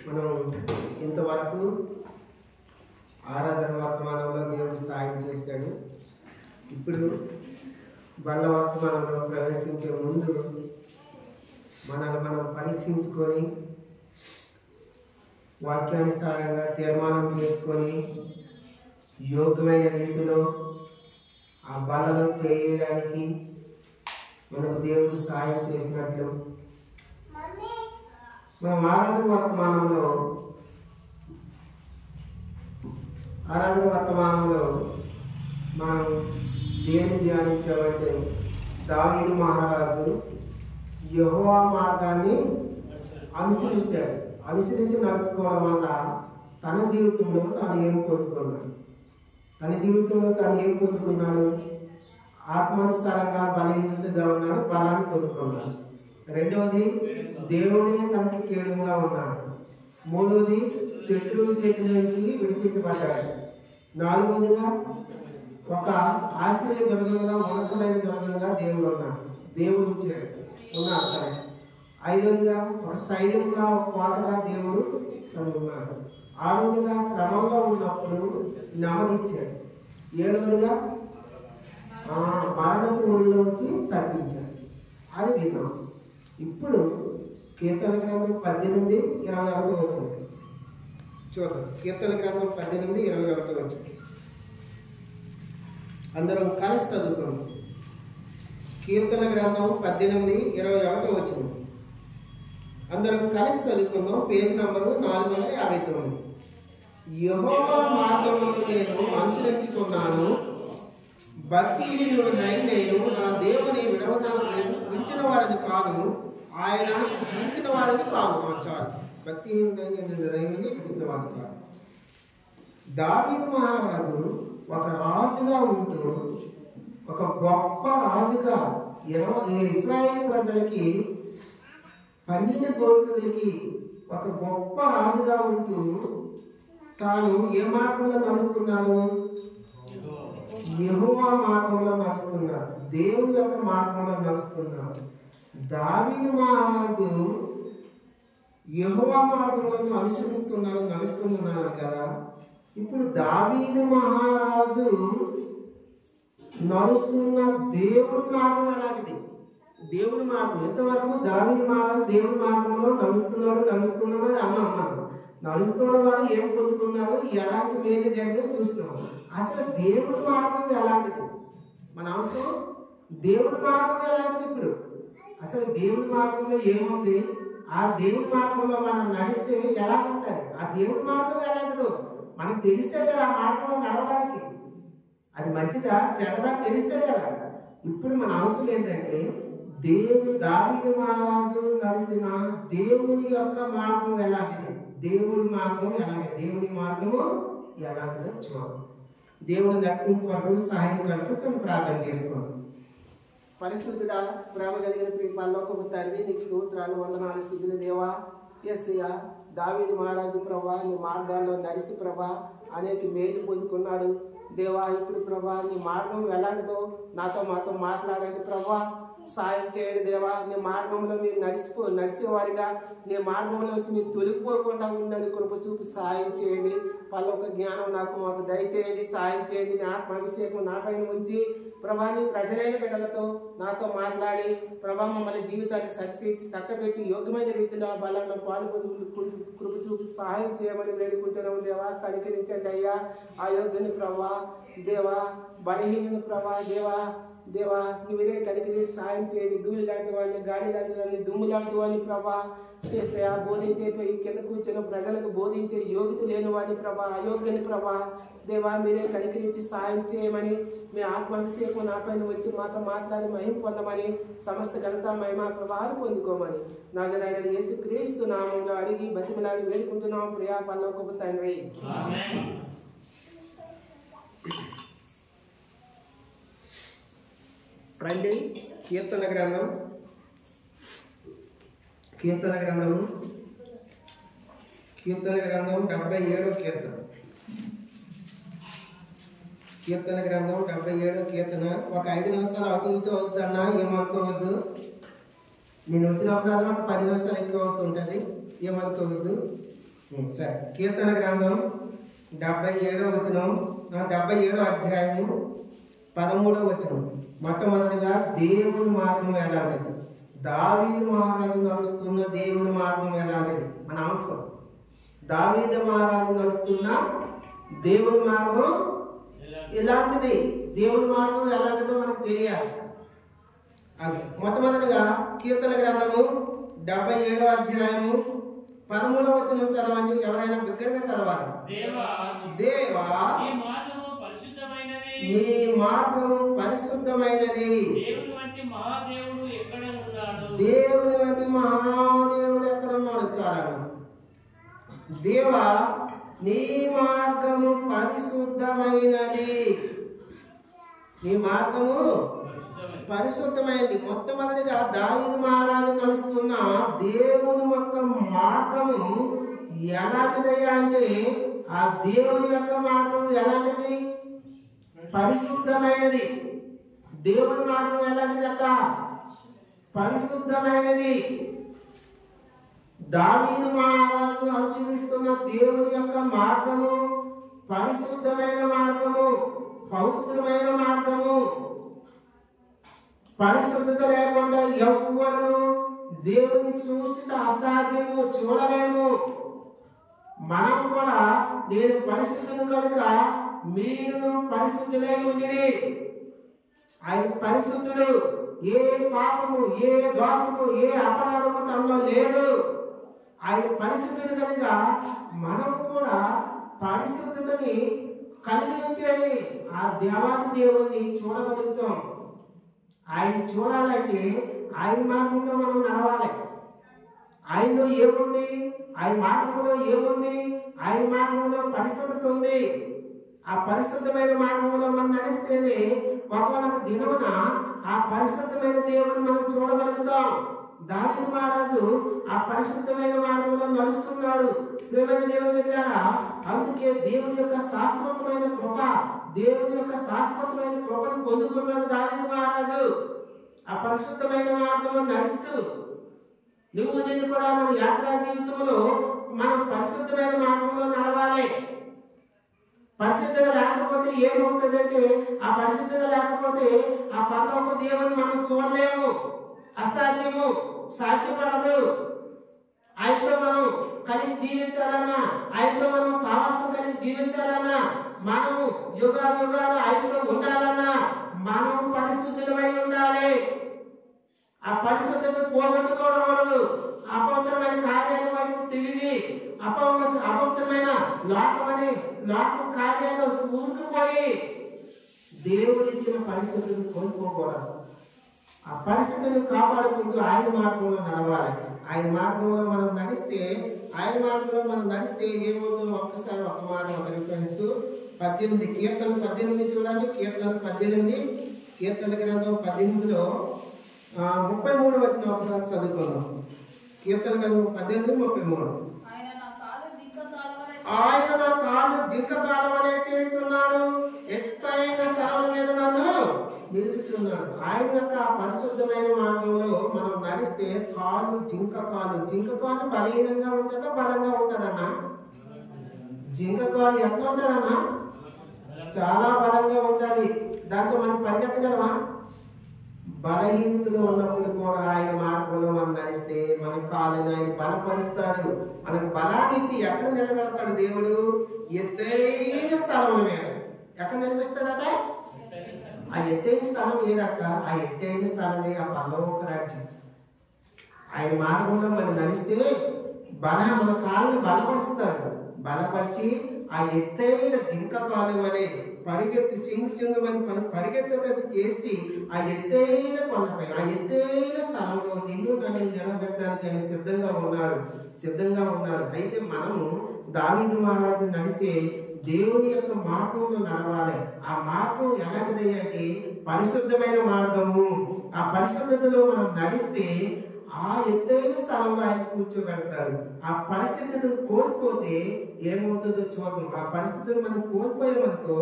మనం ఇంతవరకు ఆరాధన వర్తమానంలో దేవుడు సాయం చేశాడు. ఇప్పుడు బల్ల వర్తమానంలో ప్రవేశించే ముందు మనల్ని మనం పరీక్షించుకొని వాక్యానుసారంగా తీర్మానం చేసుకొని యోగ్యమైన రీతిలో ఆ బలలో చేయడానికి మనకు దేవుడు సాయం చేసినట్లు మనం ఆరాధన వర్తమానంలో మనం దేన్ని ధ్యానించామంటే దావీదు మహారాజు యెహోవా మార్గాన్ని అనుసరించి నడుచుకోవడం వల్ల తన జీవితంలో తాను ఏం పొందుకున్నాడు? ఆత్మానుసారంగా బలహీనతగా ఉన్నాడు, బలాన్ని పొందుకున్నాడు. రెండవది, దేవుడే తనకి కేడుగా ఉన్నాడు. మూడవది, శత్రువుల చేతుల నుంచి విడిపించబడ్డాడు. నాలుగవదిగా, ఒక ఆశ్రయ దుర్గంగా ఉన్నతమైన దుర్గంగా దేవుడు ఉన్నాడు. ఐదవదిగా, ఒక సైన్యంగా, ఒక కోటగా దేవుడు ఉన్నాడు. ఆరవదిగా, శ్రమంలో ఉన్నప్పుడు నెమ్మదిచ్చాడు. ఏడవదిగా, మరణపు ఊళ్ళలోకి తప్పించాడు. అది విన్నాం. ఇప్పుడు కీర్తన గ్రంథం 18:21 వచ్చింది. చూద్దాం. కీర్తన గ్రంథం 18:21 వచ్చింది. అందరం కలిసి చదువుకోండి. కీర్తన గ్రంథం 18:21 వచ్చింది. అందరం కలిసి చదువుకుందాం. Page number 459. యెహోవా మార్గములను నేను అనుసరించుచున్నాను, భక్తిహీనుడనై నేను నా దేవుని విడిచిన వాడిని కాదు, ఆయన విడిచిన వాడిని కాదు. చాలు. భక్తిహీనుడై నేను దేవుని విడిచిన వాడిని కాదు. దావీదు మహారాజు ఒక రాజుగా ఉంటూ, ఒక గొప్ప రాజుగా ఇశ్రాయేలు ప్రజలకి 12 గోత్రులకి ఒక గొప్ప రాజుగా ఉంటూ తాను ఏ మార్గంలో నడుస్తున్నాడు? యెహోవా మార్గంలో నడుస్తున్నాడు, దేవుని యొక్క మార్గంలో నడుస్తున్నాడు. దావీదు మహారాజు యెహోవా మార్గంలో నడుస్తున్నాడు కదా. ఇప్పుడు దావీదు మహారాజు నడుస్తున్న దేవుడి మార్గం ఎలాంటిది? దేవుడి మార్గం ఎంతవరకు దావీదు మహారాజు దేవుడి మార్గంలో నడుస్తున్నాడు అన్నాడు. నడుస్తున్న వాడు ఏం పొందుకున్నాడు, ఎలాంటి మేలు జరిగే చూస్తున్నాడు. అసలు దేవుడి మార్గం ఎలాంటిది? మన అవసరం దేవుడి మార్గం ఎలాంటిది? ఇప్పుడు అసలు దేవుడి మార్గంలో ఏముంది? ఆ దేవుని మార్గంలో మనం నడిస్తే ఎలా ఉంటుంది, ఆ దేవుని మార్గం ఎలాంటిదో మనకు తెలిస్తే కదా ఆ మార్గంలో నడవడానికి. అది మంచిదా చెడ్డదా తెలిస్తే కదా. ఇప్పుడు మన అవసరం ఏంటంటే దావీదు మహారాజు నడిచిన దేవుని యొక్క మార్గం ఎలాంటిది, దేవుని మార్గం ఎలాంటి, దేవుని మార్గము ఎలాంటిదో చూద్దాం. దేవుని నడిపింపు కొరకు సహాయం కొరకు ప్రార్థన చేసుకోండి. పరిశుద్ధుడా, ప్రేమ కలిగిన పరలోకపు తండ్రి, నీకు స్తోత్రాలు, వందనాలు, స్తుతులు దేవా. యేసయ్యా, దావీదు మహారాజు ప్రభా నీ మార్గాల్లో నడిచి ప్రభా అనేక మేలు పొందుకున్నాడు దేవా. ఇప్పుడు ప్రభా నీ మార్గం ఎలాంటిదో మాతో మాట్లాడండి ప్రభా. సాయం చేయండి దేవా. నీ మార్గంలో మీరు నడిచేవారిగా నీ మార్గంలో వచ్చి మీరు తొలిగిపోకుండా ఉండండి. కృప చూపి సాయం చేయండి. పరలోక జ్ఞానం మాకు దయచేయండి, సాయం చేయండి. నీ ఆత్మాభిషేకం నాపైన ఉంచి ప్రభా నీ ప్రజలైన బిడ్డలతో నాతో మాట్లాడి ప్రభా మమ్మల్ని జీవితాన్ని సరిచేసి చక్కబెట్టి యోగ్యమైన రీతిలో ఆ బలంలో పాల్గొని కృప చూపి సహాయం చేయమని వేడుకుంటున్నాము దేవా. కనికరించండి అయ్యా. ఆ యోగ్యుని ప్రభా దేవా, బలహీనుని ప్రభా దేవా నువ్వే కనికరి సాయం చేయండి. ధూళి లాంటి వాడిని, గాలి లాంటి వాడిని, దుమ్ము లాంటి వాడిని ప్రభా చేస్తాయా బోధించే కింద కూర్చొని ప్రజలకు బోధించే యోగ్యత లేని వాడిని ప్రభా, అయోగ్యని ప్రభా దేవా మీరే కనికరించి సాయం చేయమని, మీ ఆత్మాభిషేకం నాపైన వచ్చి మాతో మాట్లాడి మహిమ పొందమని, సమస్త ఘనత మహిమ ప్రభావాలు పొందుకోమని నజరేయుడైన యేసుక్రీస్తు నామములో అడిగి బతిమలాడి వేడుకుంటున్నాం ప్రియా పరలోకపు తండ్రి. రండి కీర్తన గ్రంథము 77వ కీర్తన. కీర్తన గ్రంథం 77వ కీర్తన. ఒక 5 నిమిషాలు అటు ఇటు అవుతుందన్నా ఏమనుకోవద్దు. నేను వచ్చినప్పుడల్లా 10 నిమిషాలు ఎక్కువ అవుతుంటుంది, ఏమనుకోవద్దు. సరే, కీర్తన గ్రంథం 77వ వచనం, 77వ అధ్యాయము 13వ వచనం. మొట్టమొదటిగా దేవుని మార్గం ఎలాంటిది, దావీదు మహారాజు నడుస్తున్న దేవుని మార్గం ఎలాంటిది మన అవసరం. దావీదు మహారాజు నడుస్తున్న దేవుని మార్గం ఎలాంటిది, దేవుని మార్గం ఎలాంటిదో మనకు తెలియాలి. అది మొట్టమొదటిగా కీర్తన గ్రంథము 77వ అధ్యాయము 13వ వచనం చదవండి. ఎవరైనా బిగ్గరగా చదవాలి. దేవా నీ మార్గము పరిశుద్ధమైనది, దేవుని వంటి మహాదేవుడు ఎక్కడ ఉన్నాడు చాలన్నా. దేవా నీ మార్గము పరిశుద్ధమైనది, నీ మార్గము పరిశుద్ధమైనది. మొట్టమొదటిగా దావీదు మహారాజు నడుస్తున్న దేవుని యొక్క మార్గము ఎలాంటిదయ్యా అంటే, ఆ దేవుని యొక్క మార్గం ఎలాంటిది, పరిశుద్ధమైనది. దేవుని మార్గం ఎలాంటిది అక్క, పరిశుద్ధమైనది. దావీదు మహారాజు అనుసరిస్తున్న దేవుని యొక్క మార్గము పరిశుద్ధమైన మార్గము, పవిత్రమైన మార్గము. పరిశుద్ధత లేకుండా ఎవ్వరూ దేవుని చూసిన అసాధ్యము, చూడలేము. మనం కూడా నేను పరిశుద్ధుడు కనుక మీరు పరిశుద్ధులై ఉండిరి. ఆయన పరిశుద్ధుడు, ఏ పాపము, ఏ దోషము, ఏ అపరాధము తనలో లేదు. ఆయన పరిశుద్ధుడు కనుక మనం కూడా పరిశుద్ధతని కలిగి ఉంటేనే ఆ దేవాది దేవుణ్ణి చూడగలుగుతాం. ఆయన చూడాలంటే ఆయన మార్గంలో మనం నడవాలి. ఆయనలో ఏముంది, ఆయన మార్గంలో ఏముంది, ఆయన మార్గంలో పరిశుద్ధత ఉంది. ఆ పరిశుద్ధమైన మార్గంలో మనం నడిస్తేనే ఒకనొక దినమున ఆ పరిశుద్ధమైన దేవుని మనం చూడగలుగుతాం. దావీదు మహారాజు ఆ పరిశుద్ధమైన మార్గంలో నడుస్తున్నాడు. ప్రియమైన దేవుని బిడ్డలారా, అందుకే దేవుని యొక్క శాశ్వతమైన కృప, దేవుని యొక్క శాశ్వతమైన కృపను పొందుకున్నాడు దావీదు మహారాజు. ఆ పరిశుద్ధమైన మార్గంలో నడుస్తూ నేను కూడా మన యాత్రా జీవితంలో మనం పరిశుద్ధమైన మార్గంలో నడవాలి. పరిశుద్ధత లేకపోతే ఏమవుతుందంటే, ఆ పరిశుద్ధత లేకపోతే ఆ పరలోక దేవుని మనం చూడలేము, అసాధ్యము, సాధ్యపడదు. ఆయనతో మనం కలిసి జీవించాలన్నా, ఆయనతో మనం సావాసం కలిసి జీవించాలన్నా, మనము యుగాలు ఆయనతో ఉండాలన్నా మనం పరిశుద్ధులమై ఉండాలి. ఆ పరిశుద్ధత పోగొట్టుకోకూడదు. అపవిత్రమైన కార్యాల వైపు తిరిగి అపవిత్రమైన లోక కార్యాలు కూరుకుపోయి దేవుడిచ్చిన పరిశుద్ధతను కోల్పోకూడదు. ఆ పరిశుద్ధతను కాపాడుకుంటూ ఆయన మార్గంలో నడవాలి. ఆయన మార్గంలో మనం నడిస్తే ఏమవుతుందో ఒక్కసారి ఒక మాట రిఫరెన్స్ 18 కీర్తనలు 18 చూడండి. కీర్తనలు 18 కీర్తన గ్రంథం 18లో 33 వచ్చిన ఒకసారి చదువుకుందాం. కీర్తన గ్రంథం 18:33. ఆయన నా కాళ్ళు జింక కాలవలే చేస్తున్నాడు, ఎత్తైన స్థలముల మీద నన్ను నిలుపుచున్నాడు. ఆయన యొక్క పరిశుద్ధమైన మార్గంలో మనం నడిస్తే జింక కాలు బలహీనంగా ఉంటుందా బలంగా ఉంటుందన్నా? జింక కాలు ఎట్లా ఉంటుందన్నా? చాలా బలంగా ఉంటుంది. దాంతో మనం పరిగెత్తగలమా? బలహీనతలో ఉన్నప్పుడు కూడా ఆయన మార్గంలో మనం నడిస్తే మన కాళ్ళని ఆయన బలపరుస్తాడు. మనకు బలాన్నిచ్చి ఎక్కడ నిలబెడతాడు దేవుడు? ఎత్తైన స్థలం మీద. ఎక్కడ నిలబెడతాడట? ఆ ఎత్తైన స్థలం ఏదక్క? ఆ ఎత్తైన స్థలమే ఆ పరలోక రాజ్యం. ఆయన మార్గంలో మనం నడిస్తే మన కాళ్ళని బలపరుస్తాడు. బలపరిచి ఆ ఎత్తైన జింక కాలు వలె పరిగెత్తి చింగుమని పరిగెత్తు చేసి ఆ ఎత్తైన కొండపై ఆ ఎత్తైన స్థలంలో నిన్ను నన్ను నిలబెట్టడానికి ఆయన సిద్ధంగా ఉన్నాడు. అయితే మనము దావీదు మహారాజు నడిచే దేవుని యొక్క మార్గంలో నడవాలి. ఆ మార్గం ఎలాంటిది అంటే పరిశుద్ధమైన మార్గము. ఆ పరిశుద్ధతలో మనం నడిస్తే ఆ ఎత్తైన స్థలంలో ఆయన కూర్చోబెడతాడు. ఆ పరిస్థితులను కోల్పోతే ఏమవుతుందో చూద్దాం. ఆ పరిస్థితులు మనం కోల్పోయామనుకో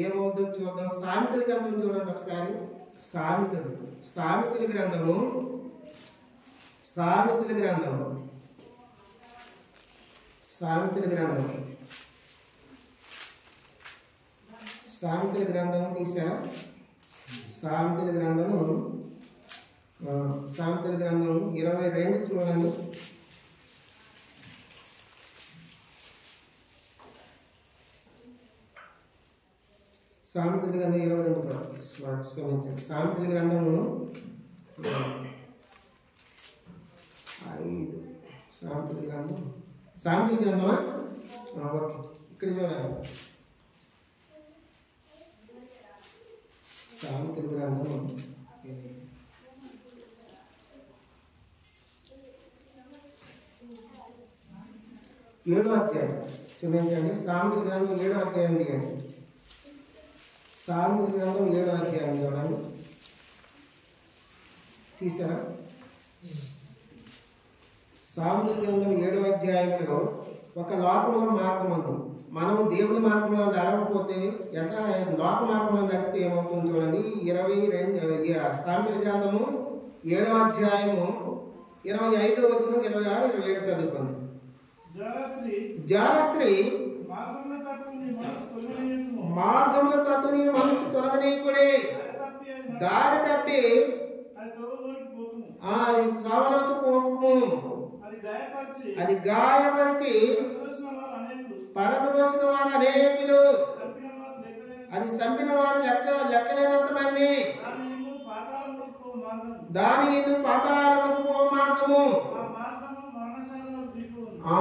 ఏమవుతుందో చూద్దాం. సామెతల గ్రంథం చూడండి ఒకసారి. సామెతల గ్రంథము 22 చూడండి. సామెతల గ్రంథం 22 సామెతల గ్రంథము 5 సామెతల గ్రంథమా? ఇక్కడ చూడాలి. సామెతల గ్రంథము 7వ అధ్యాయం క్షమించండి. సామెతల గ్రంథం 7వ అధ్యాయం దిగండి. సామెతల గ్రంథం 7వ అధ్యాయం చూడండి. తీసారా? సామెతల గ్రంథం 7వ అధ్యాయంలో ఒక లోకంలో మార్గం ఉంది. మనము దేవుని మార్గంలో నడవకపోతే ఎట్లా లోక మార్గంలో నడిస్తే ఏమవుతుంది చూడండి. 22 సామెతల గ్రంథము 7వ అధ్యాయము 25వ వచనం 26, 27 చదువుకోండి. జారస్త్రీ మార్గముల తట్టు నీ మనసు తొలగనీకుడే, దారి తప్పి త్రావలోకి పోకుము. అది గాయపరిచి పరదోసిన వారు అనేకులు, అది చంపిన వారు లెక్కలేనంత మంది. దాని ఇల్లు పాతాళములకు పో మార్గము, ఆ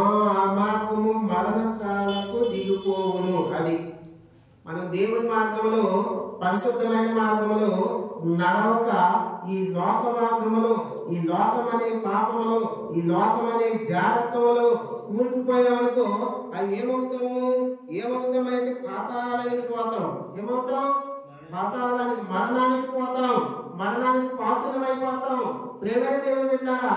మార్గము మరణశాలకు దిగిపోవును. అది మనం దేవుని మార్గంలో పరిశుద్ధమైన మార్గంలో నడవక ఈ లోక మార్గములో, ఈ లోకమనే పాపములో, ఈ లోకమనే జాగ్రత్తలో కూరుకుపోయామనుకో అవి ఏమవుతామంటే పాతాళానికి పోతాం. పాతాళానికి మరణానికి పోతాం. మరణానికి పాత్రమైపోతాం. ప్రేమైన దేవుని బిడ్డలారా,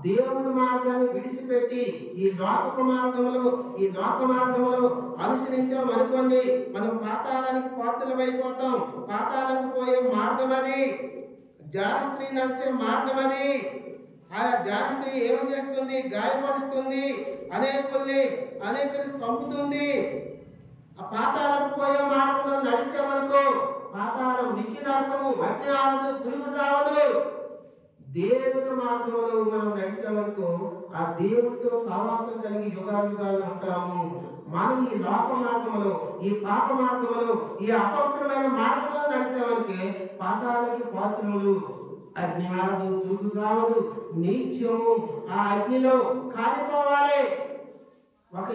దేవుని మార్గాన్ని విడిచిపెట్టి ఈ లోక మార్గంలో అనుసరించాం అనుకోండి, మనం పాతాళానికి పాత్రమైపోతాం. పాతాళానికి పోయే మార్గం అది. జారస్త్రీ నడిచే మార్గం అది. ఆ జారస్త్రీ ఏమి చేస్తుంది? గాయపరుస్తుంది, అనేకుల్ని చంపుతుంది. ఆ పాతాళానికి పోయే మార్గంలో నడిచామనుకో పాతాళం నిత్య నరకము, అగ్ని ఆవదు, పురుగు చావదు. దేవుని మార్గంలో మనం నడిచామనుకో ఆ దేవుడితో సహవాసం కలిగి యుగాలు ఉంటాము. మనం ఈ లోక మార్గంలో, ఈ పాప మార్గంలో, ఈ అపవిత్రమైన మార్గంలో నడిచామనికే పాతాళానికి పాత్రములు, అగ్ని ఆరదు, పురుగు సావదు, నిత్యము ఆ అగ్నిలో కాలిపోవాలి. ఒక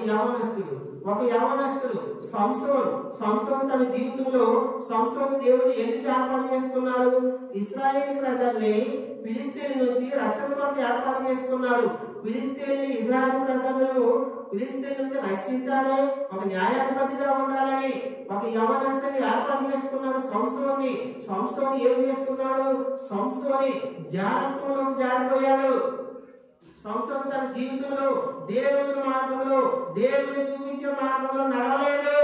యవనస్తుడు సంసోను తన జీవితంలో దేవుడు ఎందుకు ఏర్పాటు చేసుకున్నాడు? ఇశ్రాయేలు ప్రజల్ని ఫిలిస్తీన్ నుంచి రక్షణ కొరకు ఏర్పాటు చేసుకున్నాడు. ఫిలిస్తీన్ నుంచి రక్షించాలి, ఒక న్యాయాధిపతిగా ఉండాలని ఒక యవనస్తుని ఏర్పాటు చేసుకున్నాడు. సంసోను ఏం చేస్తున్నాడు? సంసోని జాగ్రత్తలోకి జారిపోయాడు. సంసోను తన జీవితంలో దేవుని మార్గంలో, దేవుని చూపించే మార్గంలో నడవలేదు,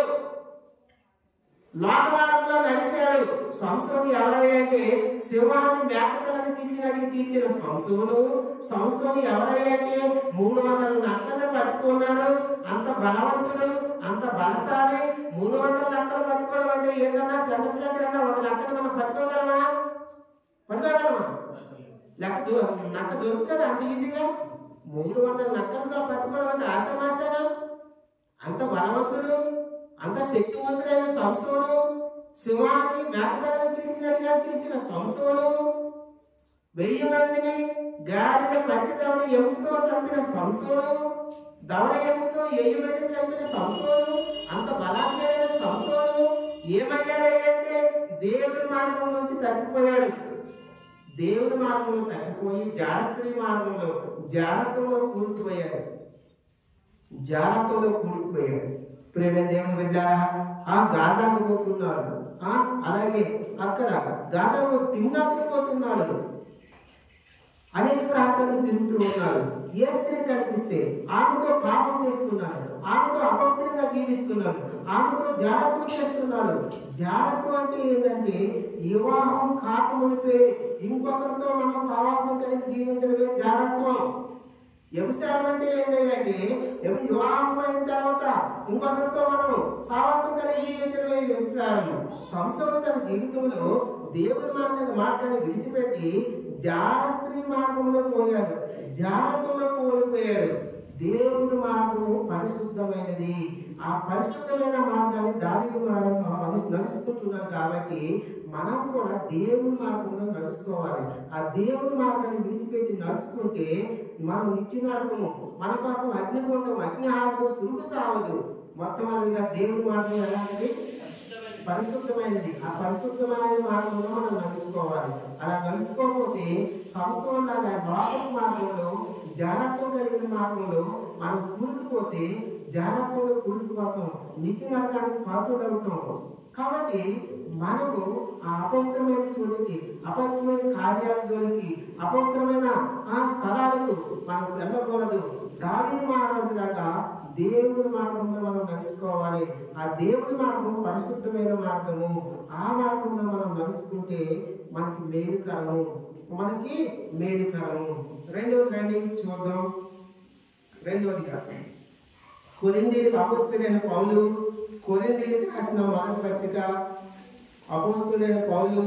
లోక మార్గంలో నడిచాడు. సంసోను ఎవరయ్యంటే సింహాన్ని మేకపిల్లని తీర్చిన సంసోను ఎవరయ్యంటే 300 నక్కలు పట్టుకున్నాడు. అంత బలవంతుడు, అంత బలశాలి. 300 నక్కలు పట్టుకోవడం అంటే ఏంటన్నా సంవత్సరాలకన్నా 100 నక్కలు మనం పట్టుకోగలమా? నక్క దొరుకుతుంది అంత ఈజీగా? 300 నక్కలతో పట్టుకోవడం అంటే ఆసమాసానా? అంత బలవంతుడు, అంత శక్తివంతుడైన సంసోను, సింహాన్ని మేకపిల్లని చీల్చిన సంసోను, 1000 మందిని గాడిద పచ్చి దవడ ఎముకతో చంపిన సంసోను, దవడ ఎముకతో 1000 మందిని చంపిన సంసోను, అంత బలాత్కరైన సంసోను ఏమయ్యాడంటే దేవుని మార్గం నుంచి తప్పిపోయాడు. దేవుని మార్గంలో తప్పిపోయి జారస్త్రీ మార్గంలో జారత్వంలో కూరుకుపోయాడు. ప్రేమ దేవుని బిడ్డలారా, ఆ గాజాకు పోతున్నాడు. అలాగే అక్కడ గాజాకు తిమ్నాతుకు పోతున్నాడు. అనేక ప్రాంతాలకు తిరుగుతూ ఉన్నాడు. ఏ స్త్రీ కనిపిస్తే ఆమెతో పాపం చేస్తున్నాడు, ఆమెతో అపవిత్రంగా జీవిస్తున్నాడు, ఆమెతో జాగ్రత్త చేస్తున్నాడు. జాగ్రత్త అంటే ఏంటంటే వివాహం కాకమునిపే ఇంకొకరితో మనం సావాసం కలిగి జీవించడమే జాగ్రత్తం. వ్యభిచారం అంటే ఏంటంటే వివాహం అయిన తర్వాత ఇంకొకరితో మనం సావాసం కలిగి జీవించడమే వ్యభిచారం. సంసోను తన జీవితంలో దేవుని మార్గాన్ని విడిచిపెట్టి జాడ స్త్రీ మార్గంలో పోయాడు, జాగ్రత్తలో కోల్పోయాడు. దేవుని మార్గము పరిశుద్ధమైనది. ఆ పరిశుద్ధమైన మార్గాన్ని దావీదు నడుచుకుంటున్నాడు. కాబట్టి మనం కూడా దేవుని మార్గంలో నడుచుకోవాలి. ఆ దేవుని మార్గాన్ని విడిచిపెట్టి నడుచుకుంటే మనం నిత్య నరకము, మన కోసం అగ్నిగుండం, అగ్ని ఆవదు, పురుగు సావదు. మొట్టమొదటిగా దేవుని మార్గం ఎలాంటిది? పరిశుద్ధమైనది. ఆ పరిశుద్ధమైన మార్గంలో మనం నడుచుకోవాలి. అలా నడుచుకోకపోతే సంవత్సరం లాగా లోక మార్గంలో, జాగ్రత్త కలిగిన మార్గంలో మనం కూరుకుపోతే జాగ్రత్తలో కూరుకుపోతాం, నిత్య నరకానికి పాత్రలవుతాం. కాబట్టి మనము ఆ అపవిత్రమైన చోటికి, అపవిత్రమైన కార్యాల జోలికి, అపవిత్రమైన ఆ స్థలాలకు మనం వెళ్ళకూడదు. దావీదు మహారాజు లాగా దేవుని మార్గంలో మనం నడుచుకోవాలి. ఆ దేవుని మార్గం పరిశుద్ధమైన మార్గము. ఆ మార్గంలో మనం నడుచుకుంటే మనకి మేలుకరము. రెండవది రండి చూద్దాం. రెండవదిగా కొరింథీయులకు అపోస్తలుడైన పౌలు, కొరింథీయులకు రాసిన మొదటి పత్రిక, అపోస్తలుడైన పౌలు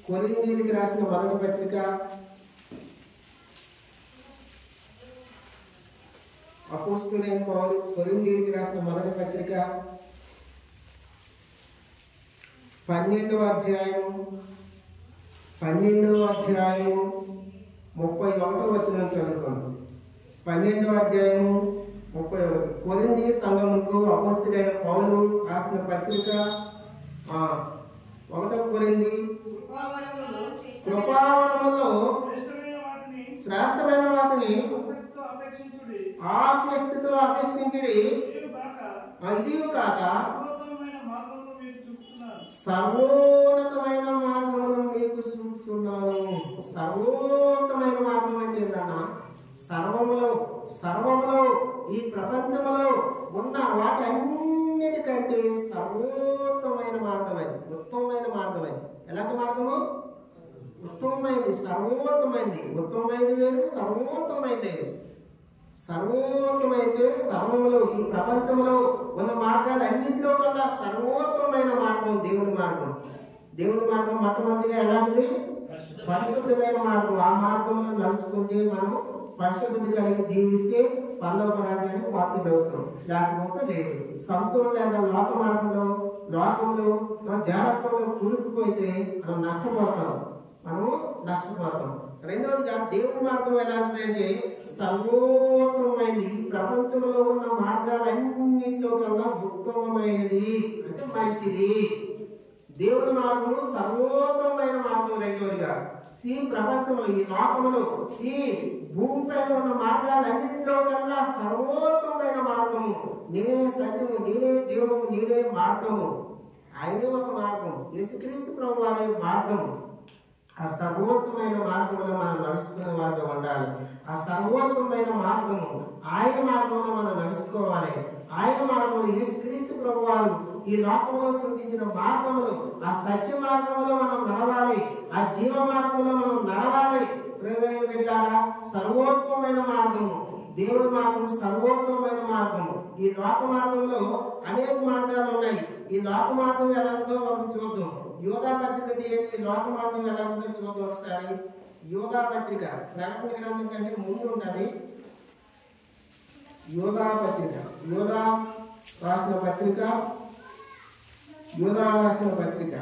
కొరింథీయులకు రాసిన మొదటి పత్రిక, అపోస్తలుడైన పౌలు కొరింథీయులకు రాసిన మొదటి పత్రిక 12వ అధ్యాయము 31వ వచనం చదువుకోండి. 12వ అధ్యాయము 31. కొరింథీ సంఘముకు అపోస్తలుడైన పౌలు రాసిన పత్రిక 1వ కొరింథీ, కృపావరములో శ్రేష్టమైన వాటిని ఆసక్తితో అపేక్షించుడి, ఇదియు కాక సర్వోన్నతమైన మార్గమును మీకు చూపుచున్నాను. సర్వోన్నతమైన మార్గం అంటే ఏంటన్నా? సర్వములో ఈ ప్రపంచంలో ఉన్న వాటి అన్నిటికంటే సర్వోత్తమైన మార్గం అది, ఉత్తమమైన మార్గం అది. ఎలాంటి మార్గము? ఉత్తమమైనది, సర్వోత్తమైనది. ఉత్తమమైనది వేరు, సర్వోత్తమైనది. సర్వోత్తమైతే సర్వములో ఈ ప్రపంచంలో ఉన్న మార్గాలు అన్నింటిలో కల్లా సర్వోత్తమైన మార్గం దేవుని మార్గం. దేవుని మార్గం మొట్టమొదటిగా ఎలాంటిది? పరిశుద్ధమైన మార్గం. ఆ మార్గంలో నడుచుకుంటే మనం పరిశుద్ధత కలిగి జీవిస్తే పరలోక రాజ్యానికి పాత్రులవుతాం, లేకపోతే లేదు. సంస్థలు లేదా లోకంలో జాగ్రత్తలో కూరుకుపోతే మనం నష్టపోతాం. మనము నష్టపోతాం. రెండవదిగా దేవుని మార్గం ఎలాంటిదంటే సర్వోత్తమైనది. ఈ ప్రపంచంలో ఉన్న మార్గాలన్నింటిలో కన్నా ఉత్తమమైనది అంటే మంచిది. దేవుని మార్గము సర్వోత్తమైన మార్గం. రెండవదిగా ఈ ప్రపంచంలో ఈ లోకములో ఈ భూమిపైన ఉన్న మార్గాలన్నింటిలో కల్లా సర్వోత్తమైన మార్గము నేనే సత్యము, నేనే జీవము, నేనే మార్గము. ఆయనే ఒక మార్గం. యేసుక్రీస్తు ప్రభువు అనే మార్గము. ఆ సర్వోత్తమైన మార్గంలో మనం నడుచుకునే వారిగా ఉండాలి. ఆ సర్వోత్తమైన మార్గము ఆయన మార్గంలో మనం నడుచుకోవాలి. ఆయన మార్గంలో యేసుక్రీస్తు ప్రభువు వారు ఈ లోకంలో సృష్టించిన మార్గములు, ఆ సత్య మార్గంలో మనం నడవాలి. ఆ జీవ మార్గంలో మనం నడవాలి. ప్రియమైన బిడ్డలారా, సర్వోత్తమైన మార్గము దేవుడి మార్గము, సర్వోత్తమైన మార్గము. ఈ లోక మార్గంలో అనేక మార్గాలు ఉన్నాయి. ఈ లోక మార్గం ఎలాంటిదో ఒకటి చూద్దాం. యోధా పత్రిక తీయండి. ఈ లోక మార్గం ఎలాంటిదో చూద్దాం ఒకసారి. యోధా పత్రిక ప్రకటన గ్రంథం కంటే ముందు ఉంటుంది. యోధా పత్రిక, యోధా రాసిన పత్రిక, యోధా రాసిన పత్రిక,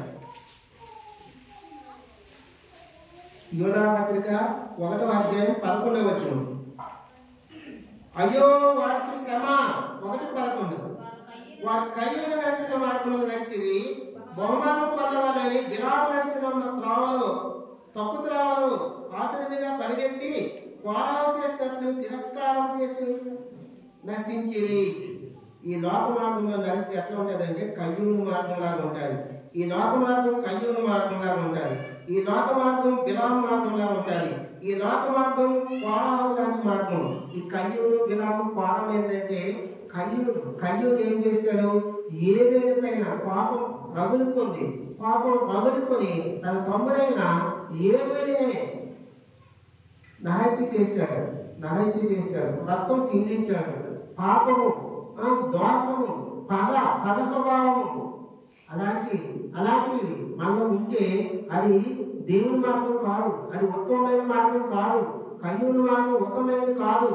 యోధా పత్రిక 1వ అధ్యాయం 11వ వచనం. అయ్యో వారికి శ్రమ. 1:11 వారి కయ్యూరు నడిచిన మార్గంలో నడిచి బహుమానం పొందవాలని బిలాము నడిచిన త్రోవలో, తప్పు త్రోవలో ఆతురుదిగా పరిగెత్తి కోరావు చేసినట్లు తిరస్కారం చేసి నశించిరి. ఈ లోక మార్గంలో నడిస్తే ఎట్లా ఉంటుందంటే కయ్యూరు మార్గంలాగా ఉంటుంది. ఈ లోక మార్గం కయ్యూరు మార్గంలాగా ఉంటుంది. ఈ లోక మార్గం బిలాము మార్గంలాగా ఉంటుంది. ఈ లోక మార్గం కోరాహు లాంటి మార్గం. ఈ కయ్యూరు బిలాము కోరం ఏంటంటే కయ్యూరు ఏం చేశాడు? ఏబేలు పైన పాపం రగులుకుంది. పాపం రగులుకొని తన తమ్ముడైన ఏబేలునే నహత్య చేశాడు. రక్తం సిందించాడు. పాపము, దోషము, పగ స్వభావము అలాంటివి మనలో ఉంటే అది దేవుని మార్గం కాదు. అది ఉత్తమమైన మార్గం కాదు. కయ్యూరు మార్గం ఉత్తమమైనది కాదు.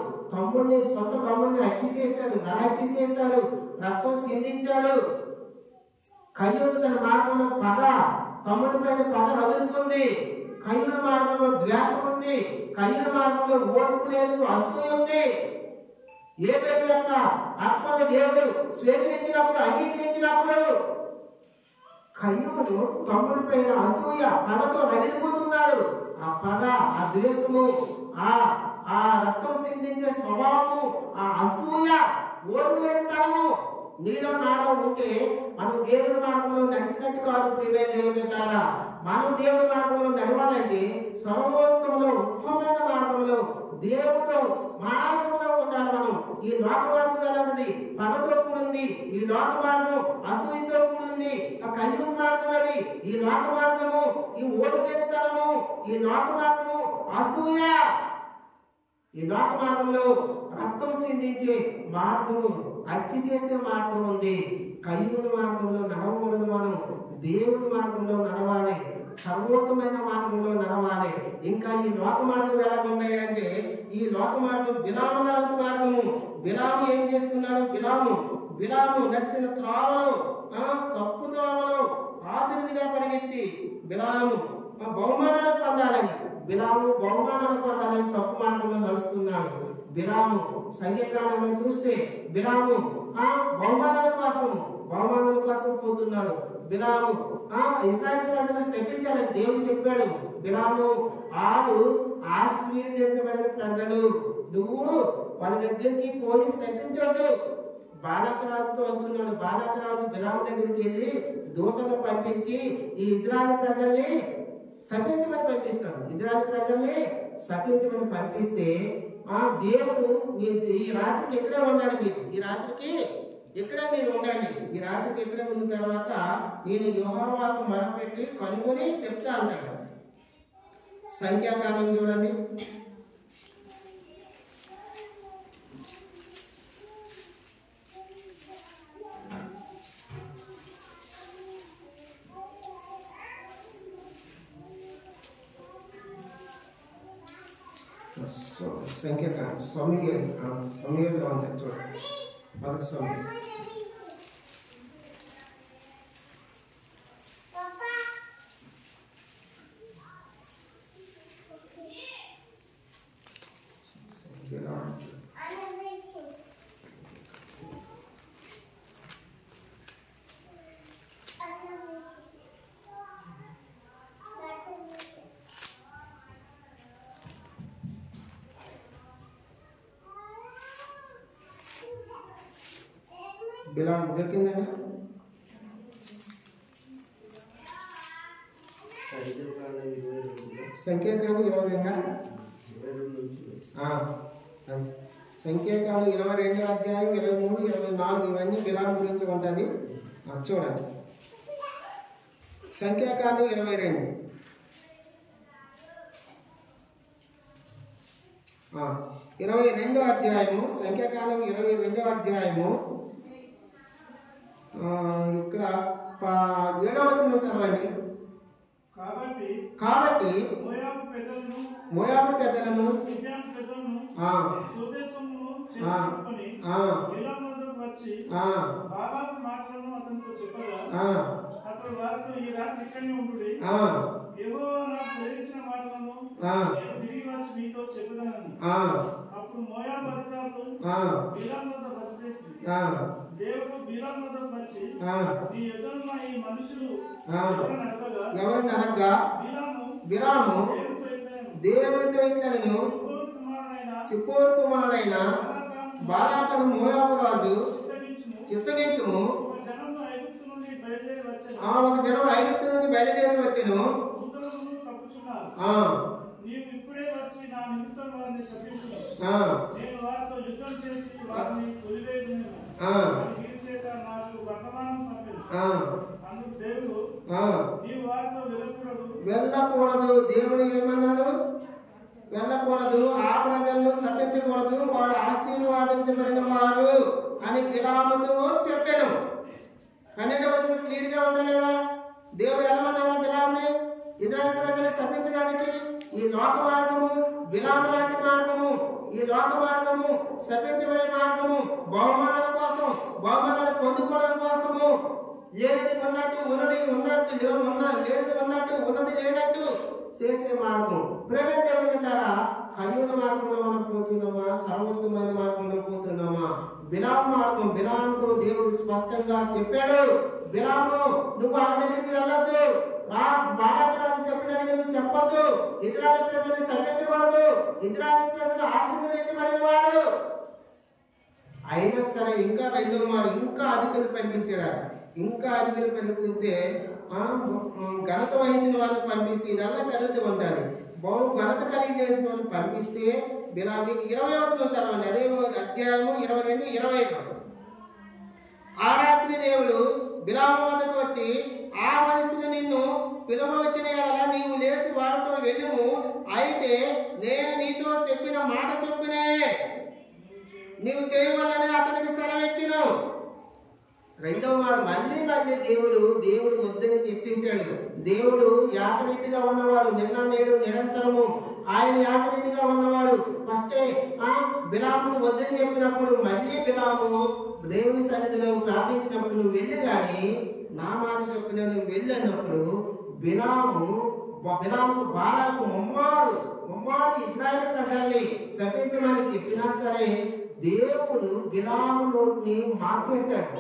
సొంత తమ్ముడిని హత్య చేశాడు, నరహత్య చేశాడు, రక్తం సిందించాడు. కయ్యూరు తన మార్గంలో తమ్ముడి పైన పగ రగులుకుంది. కయ్యూరు మార్గంలో ద్వేషం ఉంది. కయ్యూరు మార్గంలో ఓర్పు లేదు, అసూయ ఉంది. ఏబేలు యొక్క ఆత్మను దేవుడు స్వీకరించినప్పుడు, అంగీకరించినప్పుడు కయ్యూరు తమ్ముడి పైన అసూయ పగతో రగిలిపోతున్నాడు. ఆ పగ, ఆ ద్వేషము, ఆ రక్తం సిందించే స్వభావము, ఆ అసూయ, ఓర్పు లేని తనము నీలో నాలో ఉంటే మనం దేవుని మార్గంలో నడిచినట్టు కాదు. ప్రియమైన దేవుని బిడ్డలారా, మనం దేవుని మార్గంలో నడవాలంటే సర్వోత్తమంలో ఉత్తమమైన మార్గంలో దేవుడు మార్గంలో ఉండాలి. మనం ఈ లోక మార్గం ఎలాంటిది? పగతో కూడింది. ఈ లోక మార్గం అసూయతో కూడింది. ఆ కయ్యూరు మార్గం అది. ఈ లోక మార్గము ఈ ఓటులేనితనము, ఈ లోక మార్గము అసూయ. ఈ లోక మార్గంలో రక్తం సిందించే మార్గము, హత్య చేసే మార్గం ఉంది. కయ్యూరు మార్గంలో నడవకూడదు. మనం దేవుని మార్గంలో నడవాలి. సర్వోత్తమైన మార్గంలో నడవాలి. ఇంకా ఈ లోక మార్గం ఎలా ఉన్నాయి అంటే ఈ లోక మార్గం బిలాము లాంటి మార్గము. బిలాము ఏం చేస్తున్నాడు? బిలాము నడిచిన త్రోవలో, తప్పు త్రోవలో ఆతురుదిగా పరిగెత్తి బిలాము బహుమానాలు పొందాలని తప్పు మార్గంలో నడుస్తున్నాడు. బిలాము సంఖ్యాకాలంలో చూస్తే బిలాము బహుమానాల కోసం పోతున్నాడు. బిలాము ఇశ్రాయేలు ప్రజలను శపించాలని దేవుడు చెప్పాడు. బిలాము ఆశీర్వదించబడిన ప్రజలు, నువ్వు వాళ్ళ దగ్గరికి పోయి శపించొద్దు. బాలాకు రాజుతో అంటున్నాడు. బాలాకు రాజు బిలాము దగ్గరికి వెళ్ళి దూతలు పంపించి ఈ ఇజ్రాయేలు ప్రజల్ని శపించమని పంపిస్తాడు. ఇజ్రాయేలు ప్రజల్ని శపించమని పంపిస్తే దేవుడు ఈ రాత్రికి ఎక్కడే ఉండాలి. ఈ రాత్రికి ఇక్కడే మీరు ఉండండి. ఈ రాత్రికి ఇక్కడే ఉన్న తర్వాత నేను యెహోవాకు మొరపెట్టి కనుగొని చెప్తా అంటాడు. సంఖ్యాకాలం చూడండి. సంఖ్యాకాలం సమయంలో ఉంటుంది చూడండి. మొదటి సమయం బిలాము దొరికిందండి. సంఖ్యాకాండం 22 సంఖ్యాకాండం 22 అధ్యాయం 23, 24 ఇవన్నీ బిలాము గురించి ఉంటుంది. చూడండి సంఖ్యాకాండం 22 22 అధ్యాయము సంఖ్యాకాండం 22 అధ్యాయము ఇక్కడ 7వ వచనం చదవండి. కాబట్టి మోయాబు పెద్దలను అప్పుడు మోయాబు అధికారులు బిలాము వద్ద బస చేసి దేవుడు బిలాము వద్దకు వచ్చి నీ ఎదురున్న ఈ మనుషులు ఎవరిని అడగగా బిలాము దేవునితో ఇట్లను సిప్పోరు కుమారుడైన బాలాకును మోయాబు రాజు చిత్తగించుము, ఒక జనం ఐగుప్తు నుండి బయలుదేరి వచ్చెను. నీవు ఇప్పుడే వచ్చి నా నిమిత్తం వారిని శపించుము. నేను వారితో యుద్ధం చేసి వారిని కొలివేయుదును. వీరి చేత నాకు వర్తమానం పంపించు. అందుకు దేవుడు నీవు వారితో వెళ్ళకూడదు. దేవుడు ఏమన్నాడు? వెళ్ళకూడదు, ఆ ప్రజలను శపించకూడదు, వారు ఆశీర్వాదించబడిన వారు అని బిలాముతో చెప్పాను. 12వ వచనం క్లియర్ గా ఉండలేదా? దేవుడు వెళ్ళమన్నాడా బిలాముని? ఇజ్రాయెల్ ప్రజలు శపించడానికి ఈ లోక మార్గము బిలాము లాంటి మార్గము, ఈ లోక మార్గము శపించబడే మార్గము, బహుమానాల కోసం, బహుమానాలు పొందుకోవడం కోసము, లేనిది ఉన్నట్టు ఉన్నది ఉన్నట్టు లేనిది ఉన్నట్టు ఉన్నది లేనట్టు చేసే మార్గం. ప్రైవేట్ ఎవరికంటారా? కయ్యూల మార్గంలో మనం పోతున్నామా? సర్వోత్తమైన మార్గంలో పోతున్నామా? బిలాము మార్గం. బిలాముతో దేవుడు స్పష్టంగా చెప్పాడు, బిలాము నువ్వు ఆ దగ్గరికి వెళ్ళొద్దు, బాలాకు రాజు చెప్పినట్టుగా నువ్వు చెప్పొద్దు, ఇజ్రాయెల్ ప్రజలు శపించకూడదు, ఇజ్రాయెల్ ప్రజలు ఆశీర్వదించబడిన వాడు. అయినా సరే ఇంకా రెండో మారు ఇంకా అధికారులు పంపించాడు. ఇంకా అధికారులు పంపిస్తే ఘనత వహించిన వాళ్ళని పంపిస్తే ఇదల్లా చదువుతూ ఉంటుంది. బహు ఘనత కలిగి చేసిన వాళ్ళని పంపిస్తే బిలాము 20వ వచనం చదవండి. అదే అధ్యాయము 22, 25. ఆ రాత్రి దేవుడు బిలాము వద్దకు వచ్చి, ఆ మనుషులు నిన్ను పిలవవచ్చిన యెడల నీవు లేచి వారితో వెళ్ళుము. అయితే నేను నీతో చెప్పిన మాట చొప్పునే నీవు చేయవలని అతనికి సెలవిచ్చును. రెండవ వారు మళ్ళీ దేవుడు వద్దని చెప్పేశాడు. దేవుడు ఏకరీతిగా ఉన్నవాడు, నిన్న నేడు నిరంతరము ఆయన ఏకరీతిగా ఉన్నవాడు. ఫస్టే బిలాముకు వద్దని చెప్పినప్పుడు మళ్ళీ బిలాము దేవుని సన్నిధిలో ప్రార్థించినప్పుడు నువ్వు వెళ్ళి కానీ నా మాట చెప్పిన నువ్వు వెళ్ళి అన్నప్పుడు బిలాముకు బాలాకు ముమ్మారు ఇశ్రాయేలు ప్రజల్ని శపించమని చెప్పినా సరే దేవుడు బిలాము నోటిని మార్చేశాడు.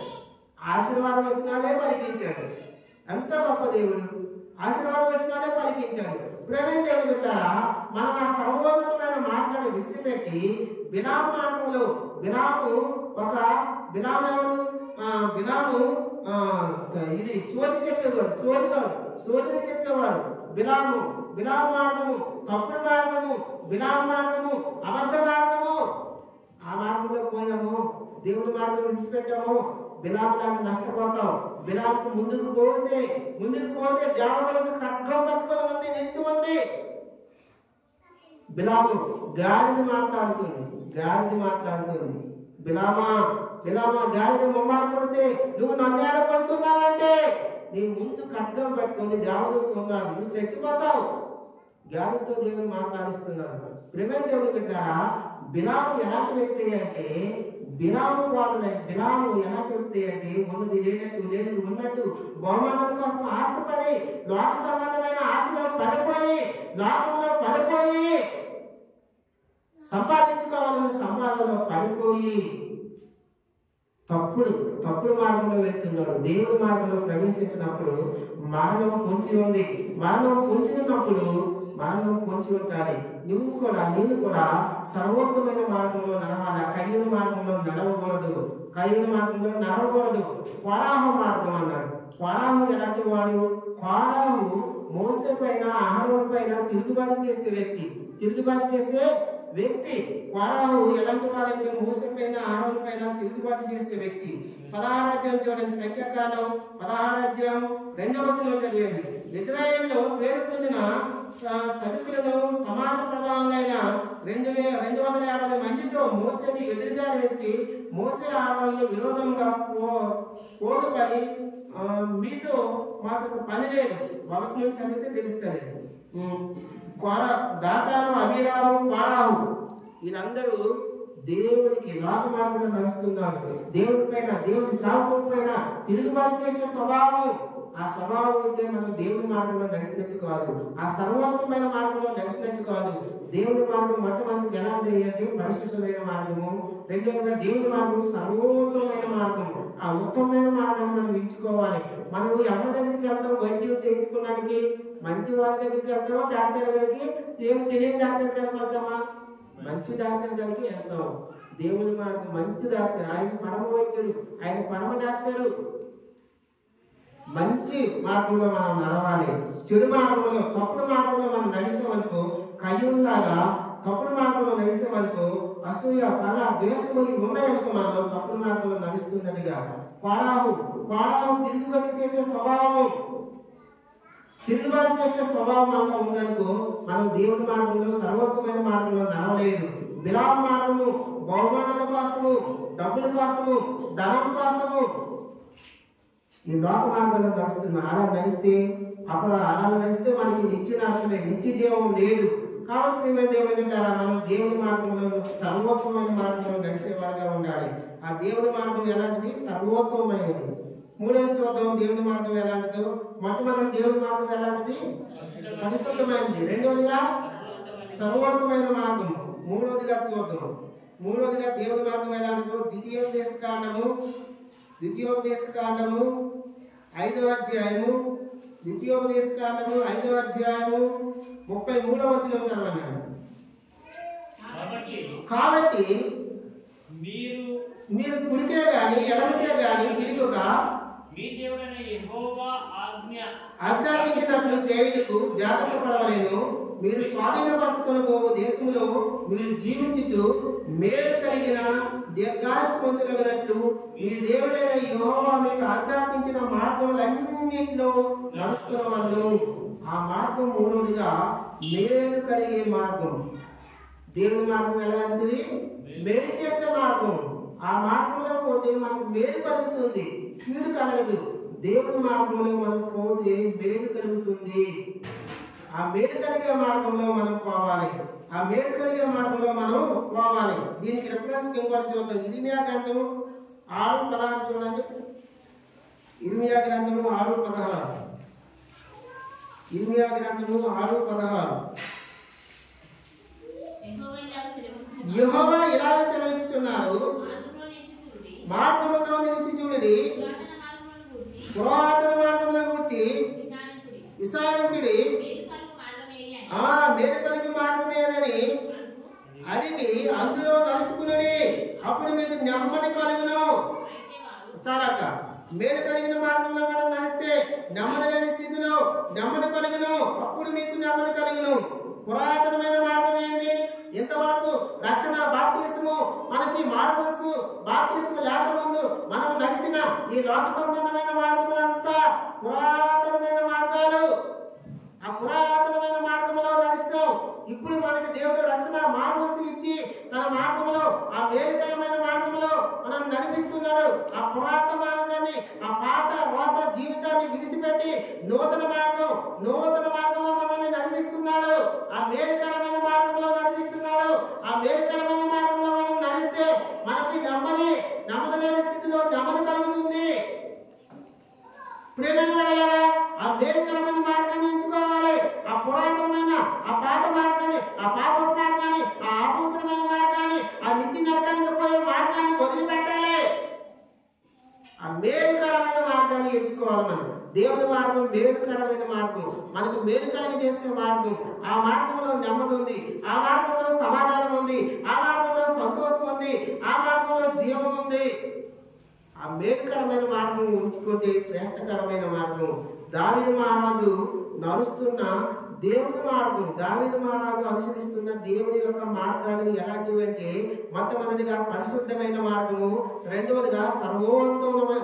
ఆశీర్వాద వచనాలే పలికించాడు. ఎంత గొప్ప దేవుడు! ఆశీర్వాద వచనాలే పలికించాడు. ప్రేమేం దేవుడు బిడ్డారా, మనం ఆ సర్వోన్నతమైన మార్గాన్ని విడిచిపెట్టి బిలాము మార్గంలో బిలాము ఇది సోది చెప్పేవాడు, సోదిగా చెప్పేవాడు. బిలాము మార్గము తప్పుడు మార్గము, బిలాము మార్గము అబద్ధ మార్గము. ఆ మార్గంలో పోయాము, దేవుడి మార్గం విడిచిపెట్టాము, బిలాములాగా నష్టపోతాం. బిలాము ముందుకు పోతే జామదోస ఖడ్గం పట్టుకొని ఉంది, నిలిచి ఉంది. బిలాము గాడిద మాట్లాడుతుంది. బిలామా గాడిద మొమ్మారు కొడితే నువ్వు నన్ను ఏడపడుతున్నావంటే నీ ముందు ఖడ్గం పట్టుకొని దేవదూత ఉన్నాడు, నువ్వు చచ్చిపోతావు. గాడితో దేవుడు మాట్లాడిస్తున్నాడు. ప్రేమ దేవుడు పెట్టారా? బిలాము ఎలాంటి వ్యక్తి అంటే ఉన్నది లేనట్టు లేనిది ఉన్నట్టు బహుమానాల కోసం ఆశపడి లోక సంబంధమైన ఆశలో పడిపోయి లోకంలో పడిపోయి సంపాదించుకోవాలన్న సంపాదనలో పడిపోయి తప్పుడు మార్గంలో వెళ్తున్నాడు. దేవుడి మార్గంలో ప్రవేశించినప్పుడు మరణం పొంచి ఉంది. మరణం పొంచి ఉంటాది. నేను కూడా సర్వోత్తమైన మార్గంలో నడవాలి, కయ్యూల మార్గంలో నడవకూడదు. కయ్యూని మార్గంలో నడవకూడదు. కోరాహు మార్గం అన్నాడు. కోరాహు ఎలాంటి వాడు? కోరాహు మోసే పైన అహరోను పైన తిరుగుబాటు చేసే వ్యక్తి. కోరాహు ఎలాంటి వారైతే మోసే పైన అహరోను పైన తిరుగుబాటు చేసే వ్యక్తి. 16వ అధ్యాయం చూడండి, సంఖ్యాకాండం 16వ అధ్యాయం 2వ వచనం చదివండి. ఇశ్రాయేలులో పేరు పొందిన సభికులను సమాజ ప్రధానులైన 250 మందితో మోసేని ఎదురుగా వేసి మోసే ఆరాధనలో విరోధంగా పోరుపడి మీతో మాకు పని లేదు. 1 నుంచి చదివితే తెలుస్తుంది. దాతాను, అబీరాము, కోరాహు వీళ్ళందరూ దేవునికి లోక మార్గంలో నడుస్తున్నారు. దేవుని పైన, దేవుని సేవకుల పైన తిరుగుబాటు చేసే స్వభావం. ఆ స్వభావం ఉంటే మనం దేవుని మార్గంలో నడిచినట్టు కాదు, ఆ సర్వోత్తమైన మార్గంలో నడిచినట్టు కాదు. దేవుని మార్గం మొట్టమొదటి ఎలా అంటే పరిశుద్ధమైన మార్గము, రెండోదిగా దేవుని మార్గం సర్వోత్తమైన మార్గం. ఆ ఉత్తమమైన మార్గాన్ని మనం ఎంచుకోవాలి. మనం ఎవరి దగ్గరికి వెళ్తాం? వైద్యం చేయించుకోవడానికి మంచి వారి దగ్గరికి వెళ్తామా? డాక్టర్ దగ్గరికి? ఏం తెలియని డాక్టర్ దగ్గరికి వెళ్తామా? మంచి డాక్టర్ దగ్గరికి వెళ్తాం. దేవుని మార్గం మంచి డాక్టర్, ఆయన పరమ వైద్యుడు, ఆయన పరమ డాక్టరు. మంచి మార్గంలో మనం నడవాలి. చెడు మార్గంలో, తప్పుడు మార్గంలో మనం నడిస్తామనుకో, కయ్యూల్లాగా తప్పుడు మార్గంలో నడిస్తామనుకో, అసూయ, పగ, ద్వేషము ఇవి ఉన్నాయనుకో, మనలో తప్పుడు మార్గంలో నడుస్తున్నదిగా. కోరాహు తిరుగుబాటు చేసే స్వభావం మనలో ఉందనుకో, మనం దేవుని మార్గంలో సర్వోత్తమైన మార్గంలో నడవలేదు. బిలాము మార్గము బహుమానాల కోసము, డబ్బుల కోసము, ధనం కోసము ఈ లోక మార్గంలో నడుస్తున్నాం. అలా నడిస్తే మనకి నిత్య నరకమే, నిత్య జీవం లేదు. కాబట్టి మనం దేవుని మార్గంలో సర్వోత్తమైన మార్గంలో నడిచేవారుగా ఉండాలి. ఆ దేవుని మార్గం ఎలాంటిది? సర్వోత్తమైనది. మూడోది చూద్దాం దేవుని మార్గం ఎలాంటిదో. మొట్టమొదటి దేవుని మార్గం ఎలాంటిది? పరిశుద్ధమైనది. రెండోదిగా సర్వోత్తమైన మార్గం. మూడోదిగా చూద్దాం. దేవుని మార్గం ఎలాంటిదో ద్వితీయోపదేశ కాండము 5వ అధ్యాయము 33వ వచనం చదవన్నాడు. కాబట్టి మీరు కుడికే గాని ఎడమకే గాని తిరుగుక ఆజ్ఞాపించినట్లు చేయుటకు జాగ్రత్త పడవలేను. మీరు స్వాధీనపరచుకుని పోవు దేశములో మీరు జీవించుచు మేలు కలిగిన దీర్ఘాయుష్షు పొందగలిగినట్లు మీ దేవుడైన యెహోవా మీకు ఆజ్ఞాపించిన మార్గములన్నిటిలో నడుస్తున్న వాళ్ళు. ఆ మార్గం మూడవదిగా మేలు కలిగే మార్గం. దేవుని మార్గం ఎలాంటిది? మేలు చేసే మార్గం. ఆ మార్గంలో పోతే మనకు మేలు కలుగుతుంది, కీడు కలగదు. దేవుని మార్గంలో మనం పోతే మేలు కలుగుతుంది. ఆ మేలు కలిగే మార్గంలో మనం పోవాలి. దీనికి రిఫరెన్స్ ఇంకోటి చూద్దాం. ఇర్మియా గ్రంథము 6:16 చూడండి. ఇర్మియా గ్రంథము 6:16. యెహోవా ఇలాగ సెలవిచ్చుచున్నాడు, మార్గములో నిలిచి చూడుడి, పురాతన మార్గముల గూర్చి విచారించుడి, మేలు కలిగి మార్గం ఏదని అడిగి అందులో నడుచుకుని అప్పుడు మీకు నెమ్మది కలుగును. చాలక్క, మేలు కలిగిన మార్గంలో మనం నడిస్తే నెమ్మది లేని స్థితిలో నెమ్మది కలుగును. అప్పుడు మీకు నెమ్మది కలుగును. పురాతనమైన మార్గం ఏంది? ఇంతవరకు రక్షణ బాప్టిస్ము, మనకి మార్గస్సు బాప్టిస్ము లేకముందు మనం నడిచిన ఈ లోక సంబంధమైన మార్గములంతా పురాతనమైన మార్గాలు. ఆ పురాతనమైన మార్గంలో నడుస్తాం. ఇప్పుడు మనకి దేవుడు రక్షణ మార్గస్సు ఇచ్చి తన మార్గంలో, ఆ వేదికమైన మార్గంలో మనం నడిపిస్తున్నాడు. ఆ పురాతన మార్గాన్ని, ఆ పాత రోత జీవితాన్ని విడిచిపెట్టి నూతన మార్గంలో మనల్ని నడిపిస్తున్నాడు. ఆ మేలుకరమైన మార్గంలో నడిపిస్తున్నాడు. ఆ మేలుకరమైన మార్గంలో మనం నడిస్తే మనకి నెమ్మది లేని స్థితిలో నెమ్మది కలుగుతుంది. ప్రియమైన వారలారా, ఆ మేలుకరమైన మార్గాన్ని ఎంచుకోవాలి. ఆ పురాతనమైన, ఆ పాత మార్గాన్ని, ఆ పాప మార్గాన్ని, ఆ అపవిత్రమైన మార్గాన్ని, ఆ నిత్య నరకానికి పోయే మార్గాన్ని వదిలిపెట్టాలి. ఆ మేలుకరమైన మార్గాన్ని ఎంచుకోవాలి. మనం దేవుని మార్గం మేలుకరమైన మార్గం, మనకు మేలు కలిగి చేసే మార్గం. ఆ మార్గంలో నెమ్మది ఉంది, ఆ మార్గంలో సమాధానం ఉంది, ఆ మార్గంలో సంతోషం ఉంది, ఆ మార్గంలో జీవం ఉంది. ఆ మేలుకరమైన మార్గం ఉంచుకుంటే శ్రేష్టకరమైన మార్గం. దావీదు మహారాజు నడుస్తున్న దేవుని మార్గం, దావీదు మహారాజు అనుసరిస్తున్న దేవుని యొక్క మార్గాలు ఎలాంటివి అంటే, మొట్టమొదటిగా పరిశుద్ధమైన మార్గము, రెండవదిగా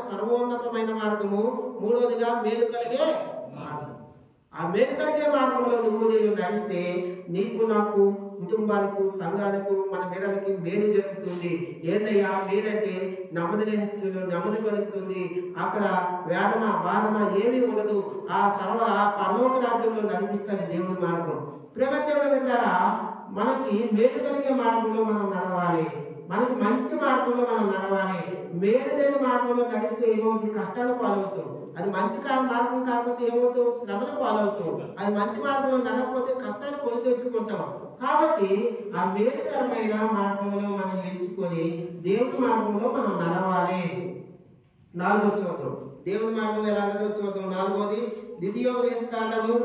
సర్వోన్నతమైన మార్గము, మూడవదిగా మేలు కలిగే మార్గం. ఆ మేలు కలిగే మార్గంలో నేను నడిస్తే నీకు, నాకు, కుటుంబాలకు, సంఘాలకు, మన బిడ్డలకి మేలు జరుగుతుంది. ఏంటయ్యా మేలంటే? నెమ్మదిలేని స్థితిలో నెమ్మది కలుగుతుంది. అక్కడ వేదన బాధన ఏమీ ఉండదు. ఆ పరలోక రాజ్యంలో నడిపిస్తుంది దేవుని మార్గం. ప్రేమదేవుల మిత్రులారా, మనకి మేలు కలిగే మార్గంలో మనం నడవాలి. మనకి మంచి మార్గంలో మనం నడవాలి. మేలు లేని మార్గంలో నడిస్తే ఏమవుతుంది? కష్టాలు పాలవుతాం. అది మంచి మార్గం కాకపోతే ఏమవుతాం? శ్రమలు పాలవుతాం. అది మంచి మార్గంలో నడకపోతే కష్టాలు కొని తెచ్చుకుంటాం. కాబట్టి ఆ మేలుకరమైన మార్గంలో మనం ఎంచుకొని దేవుని మార్గంలో మనం నడవాలి. 4వ చూద్దాం. దేవుని మార్గం ఎలా నడదో చూద్దాం. 4వది ద్వితీయోపదేశకాండము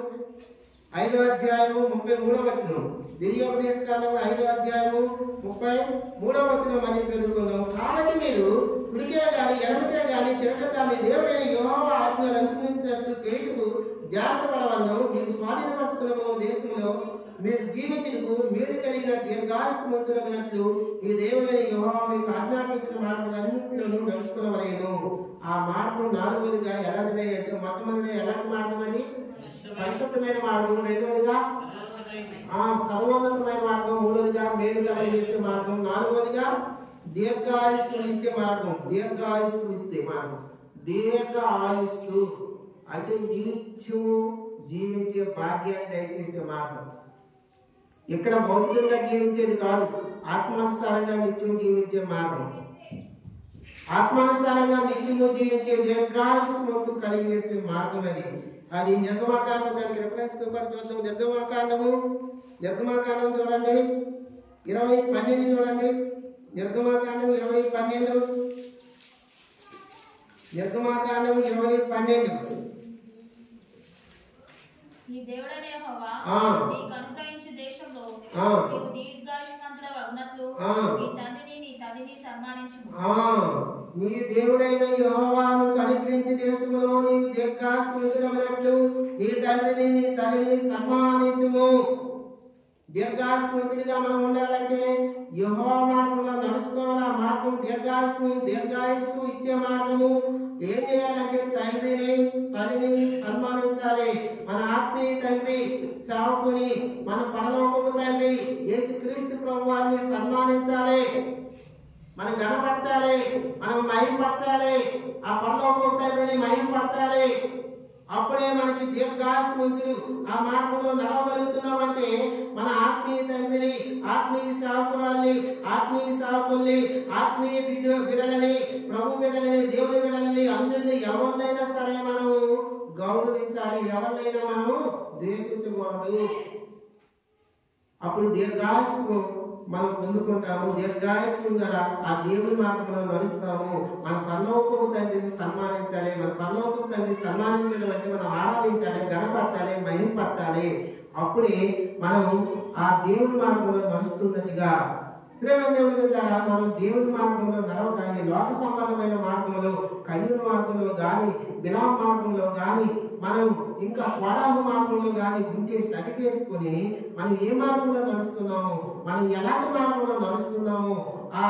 5వ అధ్యాయము 33వ వచనం. ద్వితీయోపదేశకాండము 5వ అధ్యాయము 33వ వచనం మళ్ళీ చదువుకుందాం. కాబట్టి మీరు కుడికే గాని ఎడమకే గాని తిరగక మీ దేవుడైన యెహోవా ఆజ్ఞలు అనుసరించినట్లు చేయుటకు జాగ్రత్త పడవలను. మీరు స్వాధీనపరచుకున్న దేశంలో మీరు జీవించుటకు మేలు కలిగిన దీర్ఘాయుష్మంతులగినట్లు ఈ దేవుడైన యెహోవా మీకు ఆజ్ఞాపించిన మార్గాలన్నింటిలోనూ నడుచుకునవలెను. ఆ మార్గం 4వదిగా ఎలాంటిది అంటే, మొట్టమొదటిగా ఎలాంటి మార్గం? అది పరిశుద్ధమైన మార్గం. రెండవదిగా సర్వోన్నతమైన మార్గం. మూడవదిగా మేలు కలిగజేసే మార్గం. 4వదిగా దీర్ఘాయుస్సు ఇచ్చే మార్గం. దీర్ఘాయుస్సు ఇచ్చే మార్గం. దీర్ఘ ఆయుస్సు అంటే నిత్యము జీవించే భాగ్యాన్ని దయచేసే మార్గం. ఇక్కడ భౌతికంగా జీవించేది కాదు, ఆత్మానుసారంగా నిత్యం జీవించే మార్గం. ఆత్మానుసారంగా నిత్యము జీవించే దీర్ఘాయుస్సు కలిగజేసే మార్గం అది నిర్గమాకాండం. దానికి రిఫరెన్స్ పేపర్ చూద్దాం. నిర్గమాకాండం చూడండి, 20:12 చూడండి. నిర్గమాకాండం 20:12. నిర్గమాకాండం 20:12. నీ దేవుడైన యెహోవా నీకు అనుగ్రహించే దేశంలో నీవు దీర్ఘాయుష్మంతుడవగునట్లు నీ తండ్రిని నీ తల్లిని సన్మానించుము. నీ దేవుడైన యెహోవా నీకు అనుగ్రహించే దేశంలో నీవు దీర్ఘాయుష్మంతుడవగునట్లు నీ తండ్రిని నీ తల్లిని సన్మానించుము. దీర్ఘాయుష్మంతుడిగా మనం ఉండాలంటే యెహోవా మార్గంలో నడుచుకోవాలి. ఆ మార్గం దీర్ఘాయుస్సు ఇచ్చే మార్గము. ఏం చేయాలంటే తండ్రిని తల్లిని సన్మానించాలి. మన ఆత్మీయ తండ్రి సేవకుని, మన పరలోకపు తండ్రి యేసుక్రీస్తు ప్రభువాన్ని సన్మానించాలి. మనం గణపరచాలి, మనం మహింపరచాలి. ఆ పరలోకపు తండ్రిని మహింపరచాలి. అప్పుడే మనకి దీర్ఘాయుష్మంతులు. ఆ మార్గంలో నడవగలుగుతున్నామంటే మన ఆత్మీయ తండ్రిని, ఆత్మీయ సేవకురాల్ని, ఆత్మీయ సేవకుల్ని, ఆత్మీయ బిడ్డలని, ప్రభు బిడ్డలని, దేవుని బిడ్డలని, అందరినీ ఎవరినైనా సరే మనము గౌరవించాలి. ఎవరినైనా మనము ద్వేషించకూడదు. అప్పుడు దీర్ఘాయుష్ము మనం పొందుకుంటాము. దీర్ఘాయుష్యం గల ఆ దేవుని మార్గంలో నడుస్తాము. మన పరలోకపు తండ్రిని సన్మానించాలి. మన పరలోకపు తండ్రిని సన్మానించడం అంటే మనం ఆరాధించాలి, గణపరచాలి, మహింపరచాలి. అప్పుడే మనము ఆ దేవుని మార్గంలో నడుస్తున్నట్టుగా. ప్రేమదేవుని వెళ్ళారా, మనం దేవుని మార్గంలో నడవక ఈ లోక సంబంధమైన మార్గంలో, కయ్యూరు మార్గంలో కానీ, బిలాం మార్గంలో కానీ, మనం ఇంకా కోడాహు మార్గంలో కానీ ఉంటే సరి చేసుకుని మనం ఏ మార్గంలో నడుస్తున్నాము, మనం ఎలాంటి మార్గంలో నడుస్తున్నాము. ఆ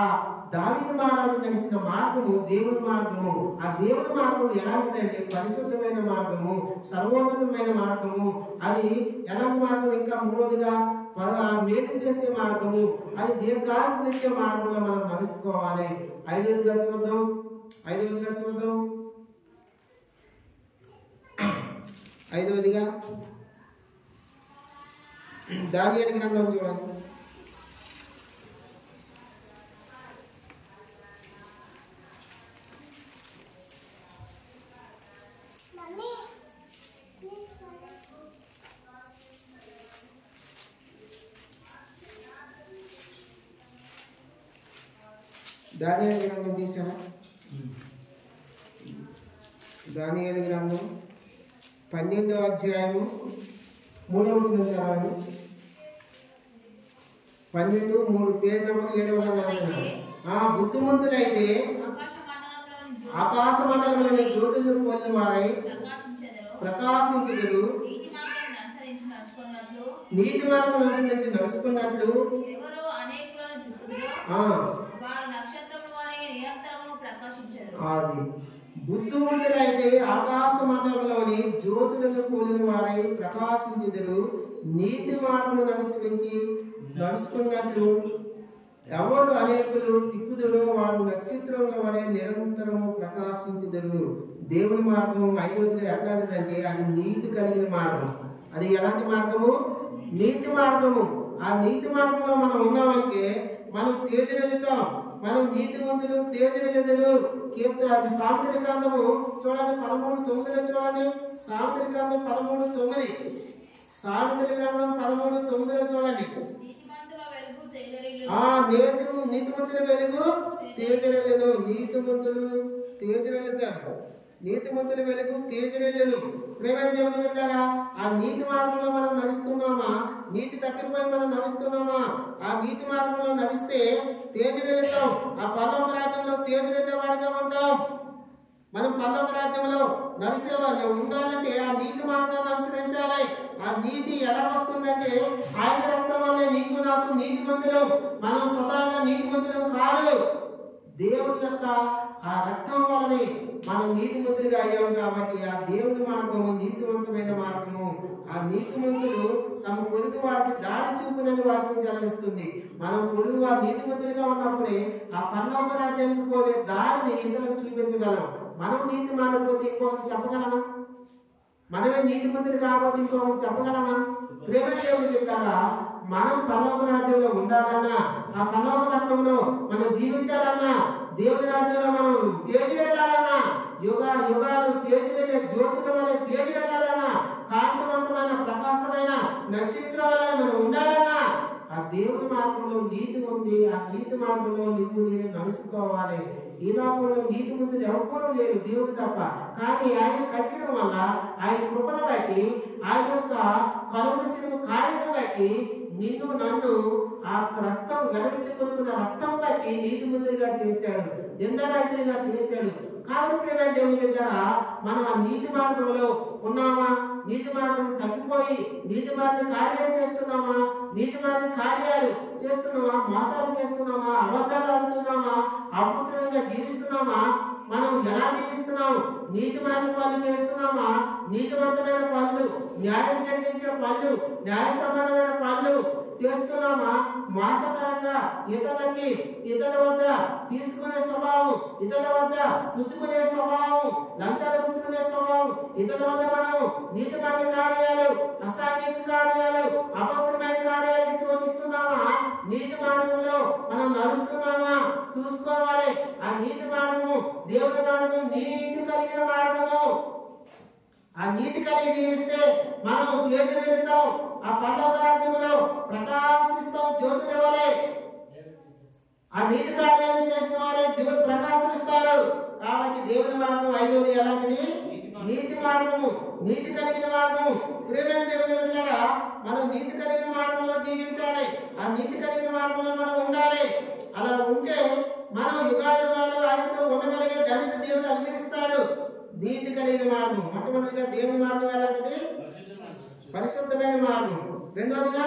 దావీదు మహారాజు నడిచిన మార్గము దేవుని మార్గము. ఆ దేవుని మార్గం ఎలాంటిదంటే పరిశుద్ధమైన మార్గము, సర్వోన్నతమైన మార్గము. అది ఎలాంటి మార్గం? ఇంకా మూడవదిగా మేలు చేసే మార్గము. అది దీర్ఘాయుష్నిచ్చే మార్గంలో మనం నడుచుకోవాలి. 5వదిగా చూద్దాం. 5వదిగా దానియేలు గ్రంథం చూడండి. దానియేలు గ్రంథం తీసాము. దానియేలు గ్రంథం 12వ అధ్యాయము 3వ వచనం చదవండి. 12:3 పేజ్ నంబర్ 740. బుద్ధిమంతులైతే ఆకాశ మండలంలోని జ్యోతులను పోలిన వారై ప్రకాశించుదురు. నీతి మార్గం అనుసరించి నడుచుకున్నట్లు అది బుద్ధిమంతులైతే ఆకాశ మండలంలోని జ్యోతులను పోలిన వారై ప్రకాశించుదురు. నీతి మార్గం అనుసరించి నడుచుకున్నట్లు ఎవరు అనేకులు తిప్పుదురో వారు నక్షత్రముల వలె నిరంతరము ప్రకాశించుదురు. దేవుని మార్గం ఐదవదిగా ఎట్లాంటిదంటే అది నీతి కలిగిన మార్గం. అది ఎలాంటి మార్గము? నీతి మార్గము. ఆ నీతి మార్గంలో మనం ఉన్నామంటే మనం తేజరెలుతాం. మనం నీతిమంతులు తేజరెలుదురు. అది సామెతల గ్రంథము చూడండి 13:9 చూడండి. సామెతల గ్రంథం 13:9. సామెతల గ్రంథం 13:9 చూడండి. నీతిమంతుల వెలుగు తేజరెళ్ళను. నీతిమంతులు తేజరెళ్ళుతారు. నీతిమంతుల వెలుగు తేజరెళ్ళను. ప్రేమ దేవుని వెళ్ళారా? ఆ నీతి మార్గంలో మనం నడుస్తున్నామా? నీతి తప్పిపోయి మనం నడుస్తున్నామా? ఆ నీతి మార్గంలో నడిస్తే తేజరెళ్ళుతాం. ఆ పరలోక రాజ్యంలో తేజరెళ్ళే వారిగా ఉంటాం. మనం పరలోక రాజ్యంలో నడిస్తే ఉండాలంటే ఆ నీతి మార్గాన్ని అనుసరించాలి. ఆ నీతి ఎలా వస్తుందంటే ఆయన రక్తం వల్లే నీకు నాకు నీతిమంతులు. మనం స్వతహాగా నీతిమంతులం కాదు. దేవుడి యొక్క ఆ రక్తం వల్లనే మనం నీతిమంతులుగా అయ్యాము. కాబట్టి ఆ దేవుడి మార్గము నీతివంతమైన మార్గము. ఆ నీతిమంతులు తమ పొరుగు వారికి దారి చూపునని వారిని జలవిస్తుంది. మనం పొరుగు వారు నీతిమంతులుగా ఉన్నప్పుడే ఆ పరలోక రాజ్యానికి పోయే దారిని ఇతరులకు చూపించగలం. మనం నీతి మారిపోతే ఇంకొకరికి చెప్పగలమా? మనమే నీతిమంతులు కాకపోతే ఇంకొకరికి చెప్పగలమా? ప్రేమ దేవుడు చెప్తారా? మనం పరలోక రాజ్యంలో ఉండాలన్నా, ఆ పరలోక పట్టణంలో మనం జీవించాలన్నా, దేవుడి రాజ్యంలో మనం తేజరెళ్ళాలన్నా, యుగాలు తేజరెళ్ళే జ్యోతుల వల్ల తేజరెళ్ళాలన్నా, కాంతివంతమైన ప్రకాశమైన నక్షత్రం వల్ల మనం ఉండాలన్నా ఆ దేవుడి మార్గంలో నీతి ఉంది. ఆ నీతి మార్గంలో నేను నడుచుకోవాలి. ఈ లోకంలో నీతిమంతులు ఎవరు లేరు దేవుడు తప్ప. కానీ ఆయన కనికరం వల్ల, ఆయన కృపను బట్టి, ఆయన యొక్క కరుణ కార్యం బట్టి నిన్ను నన్ను ఆ రక్తం గడవించుకున్న రక్తం బట్టి నీతిమంతులుగా చేశాడు, నిందారహితులుగా చేశాడు. కాబట్టి ప్రేమ దేవుని బిడ్డలారా, మనం ఆ నీతి మార్గంలో ఉన్నామా? నీతి మార్గం తప్పిపోయి నీతి మార్గం కార్యాలు చేస్తున్నామా? నీతి మార్గం కార్యాలు చేస్తున్నామా? మోసాలు చేస్తున్నామా? అబద్ధాలు ఆడుతున్నామా? అపవిత్రంగా జీవిస్తున్నామా? మనం ఎలా జీవిస్తున్నాము? నీతి మార్గం పనులు చేస్తున్నామా? నీతివంతమైన పనులు, న్యాయం జరిగించే పనులు, న్యాయ సమానమైన పనులు చేస్తున్నామా? మోసకరంగా ఇతరుల వద్ద తీసుకునే స్వభావం, ఇతరుల వద్ద పుచ్చుకునే స్వభావం, లంచాలు పుచ్చుకునే స్వభావం, ఇతరుల వద్ద మనము నీతిమార్గ కార్యాలు, అసాంఘిక కార్యాలు, అపవిత్రమైన కార్యాలకు చోటిస్తున్నామా? నీతి మార్గంలో మనం నడుస్తున్నామా? చూసుకోవాలి. ఆ నీతి మార్గము దేవుని మార్గం నీతి కలిగిన మార్గము. ఆ నీతి కలిగి జీవిస్తే మనం తేజరెళ్తాం. ఆ పరలోక రాజ్యంలో ప్రకాశిస్తాం జ్యోతుల వలె. ఆ నీతి కార్యాలు చేసిన వారే జ్యోతి ప్రకాశిస్తారు. కాబట్టి దేవుని మార్గం ఐదవది ఎలాంటిది? నీతి మార్గము, నీతి కలిగిన మార్గము. ప్రియమైన దేవుని బిడ్డలారా, మనం నీతి కలిగిన మార్గంలో జీవించాలి. ఆ నీతి కలిగిన మార్గంలో మనం ఉండాలి. అలా ఉంటే మనం యుగాయుగాలు ఆయనతో ఉండగలిగే ధన్యత దేవుడు అనుగ్రహిస్తాడు. నీతి కలిగిన మార్గం. మొట్టమొదటిగా దేవుని మార్గం ఎలాంటిది? పరిశుద్ధమైన మార్గం. రెండవదిగా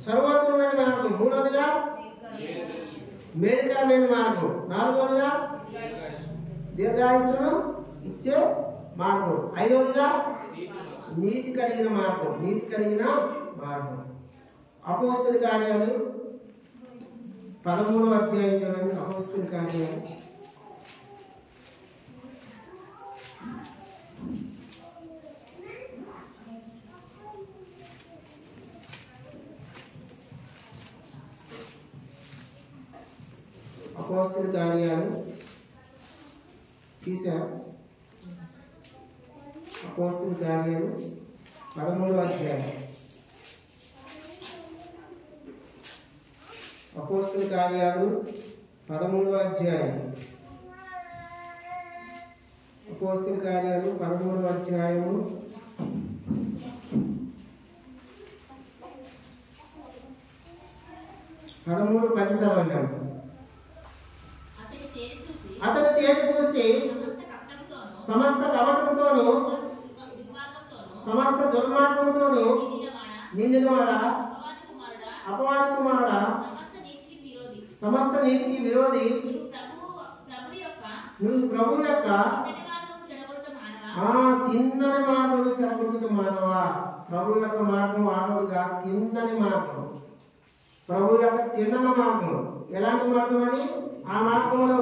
సర్వోత్తమైన మార్గం. మూడవదిగా మేలుకరమైన మార్గం. నాలుగవదిగా దీర్ఘాయుస్సును ఇచ్చే మార్గం. ఐదవదిగా నీతి కలిగిన మార్గం. నీతి కలిగిన మార్గం. అపోస్తల కార్యాలు 13వ అధ్యాయం చూడండి. అపోస్తల కార్యాలు అపోస్తల కార్యాలు తీశారు. అపోస్తల కార్యాలు 13వ అధ్యాయం. అపోస్తల కార్యాలు 13వ అధ్యాయం. అపోస్తల కార్యాలు 13వ అధ్యాయము 13:10 చదవండి. అతను చేటు చూసి సమస్త కపటముతోను సమస్త దుర్మార్గముతోను నిండిన వాడా అపవాది కుమారుడా సమస్త నీతికి విరోధి నువ్వు ప్రభు యొక్క తిన్నని మార్గం చెడగొట్టుట మానవా. ప్రభు యొక్క మార్గం ఆరోదుగా తిన్నని మార్గం, ప్రభు యొక్క తిన్నని మార్గం. ఎలాంటి మార్గం అది? ఆ మార్గంలో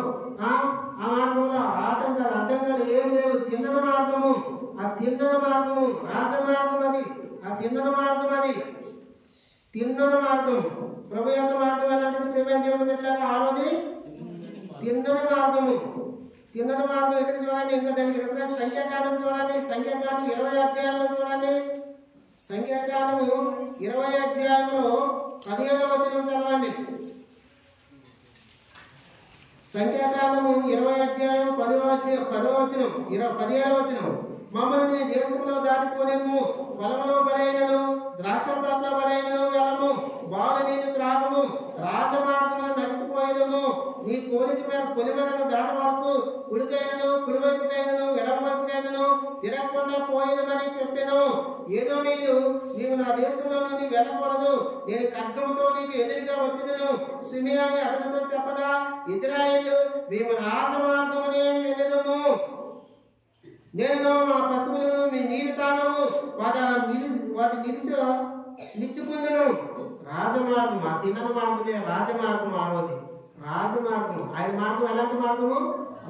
ఆటంకాలు అడ్డంకాలు ఏమి లేవు. తిన్నని మార్గము, ఆ తిన్నని మార్గము రాజమార్గం. అది ఆ తిన్నని మార్గం, అది తిన్నని మార్గం. ప్రభు యొక్క మార్గం ఎలాంటిది? ప్రేమ దేవుని పెట్టారు ఆరోది తిన్నని మార్గము. తిన్నని మార్గం ఇక్కడ చూడండి. ఇంకా దానికి రిఫరెన్స్ సంఖ్యాకాండం చూడండి. సంఖ్యాకాండం 20 అధ్యాయంలో చూడండి. సంఖ్యాకాండము 20 అధ్యాయంలో 15వ వచనం చదవండి. సంఖ్యాకాండము 20 అధ్యాయం 10వ వచనం 17వ వచనం. మమ్మల్ని నీ దేశంలో దాటిపోలేము, పొలంలో బలైనను ద్రాక్ష తోటలో బలైనను వెళ్ళము, బాలు నీరు త్రాగము, రాజమార్గములను నడిచిపోయేదము. నీ పొలిమేరను దాట వరకు కుడికైనను కుడివైపుకైనను ఎడమవైపుకైనను తిరగకుండా పోయేదమని చెప్పాను. ఏదో నీవు నా దేశంలో నుండి వెళ్ళకూడదు, నేను ఖడ్గముతో నీకు ఎదురుగా వచ్చేదను. సిమియోను అతనితో చెప్పగా, ఇశ్రాయేలు మేము రాజమార్గమునే వెళ్ళదము. నేను మా పశువులను మీ నీరు తాగవు, వాటి నిచ్చుకుందును. రాజమార్గం, ఆ తిన్నని మార్గమే రాజమార్గం. ఆరోది రాజమార్గం. ఆయన మార్గం ఎలాంటి మార్గము?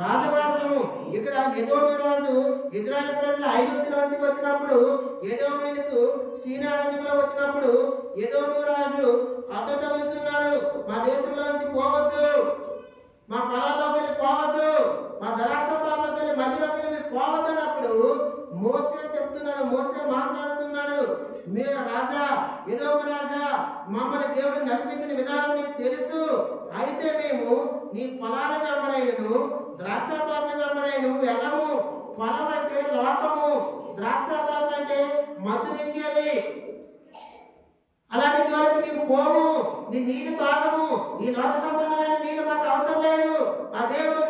రాజమార్గము. ఇక్కడ ఎదోము రాజు ఇశ్రాయేలు ప్రజలు ఐగుప్తులోంచి వచ్చినప్పుడు, ఎదోములకు సీనారణ్యంలో వచ్చినప్పుడు ఎదోము రాజు అడ్డు తగులుతున్నాడు. మా దేశంలోంచి పోవద్దు, మా పొలాల్లోకి వెళ్ళి పోవద్దు, మా ద్రాక్ష తోటలోకి వెళ్ళి మధ్యలోకి వెళ్ళి పోవద్దు అన్నప్పుడు మోసే చెప్తున్నాడు, మోసే మాట్లాడుతున్నాడు. మే రాజా, ఎదోము రాజా, మమ్మల్ని దేవుడు నడిపించిన విధానం నీకు తెలుసు. అయితే మేము నీ పొలాల వెంబడైనను ద్రాక్ష తోటల వెంబడైన వెళ్ళము. పొలం అంటే లోకము, ద్రాక్ష తోటలు అంటే మద్దునిచ్చేది. అలాంటి జోలికి మేము పోము, నీ నీరు తాగము. ఈ లోక సంబంధమైన నీరు మాకు అవసరం లేదు. ఆ దేవుడు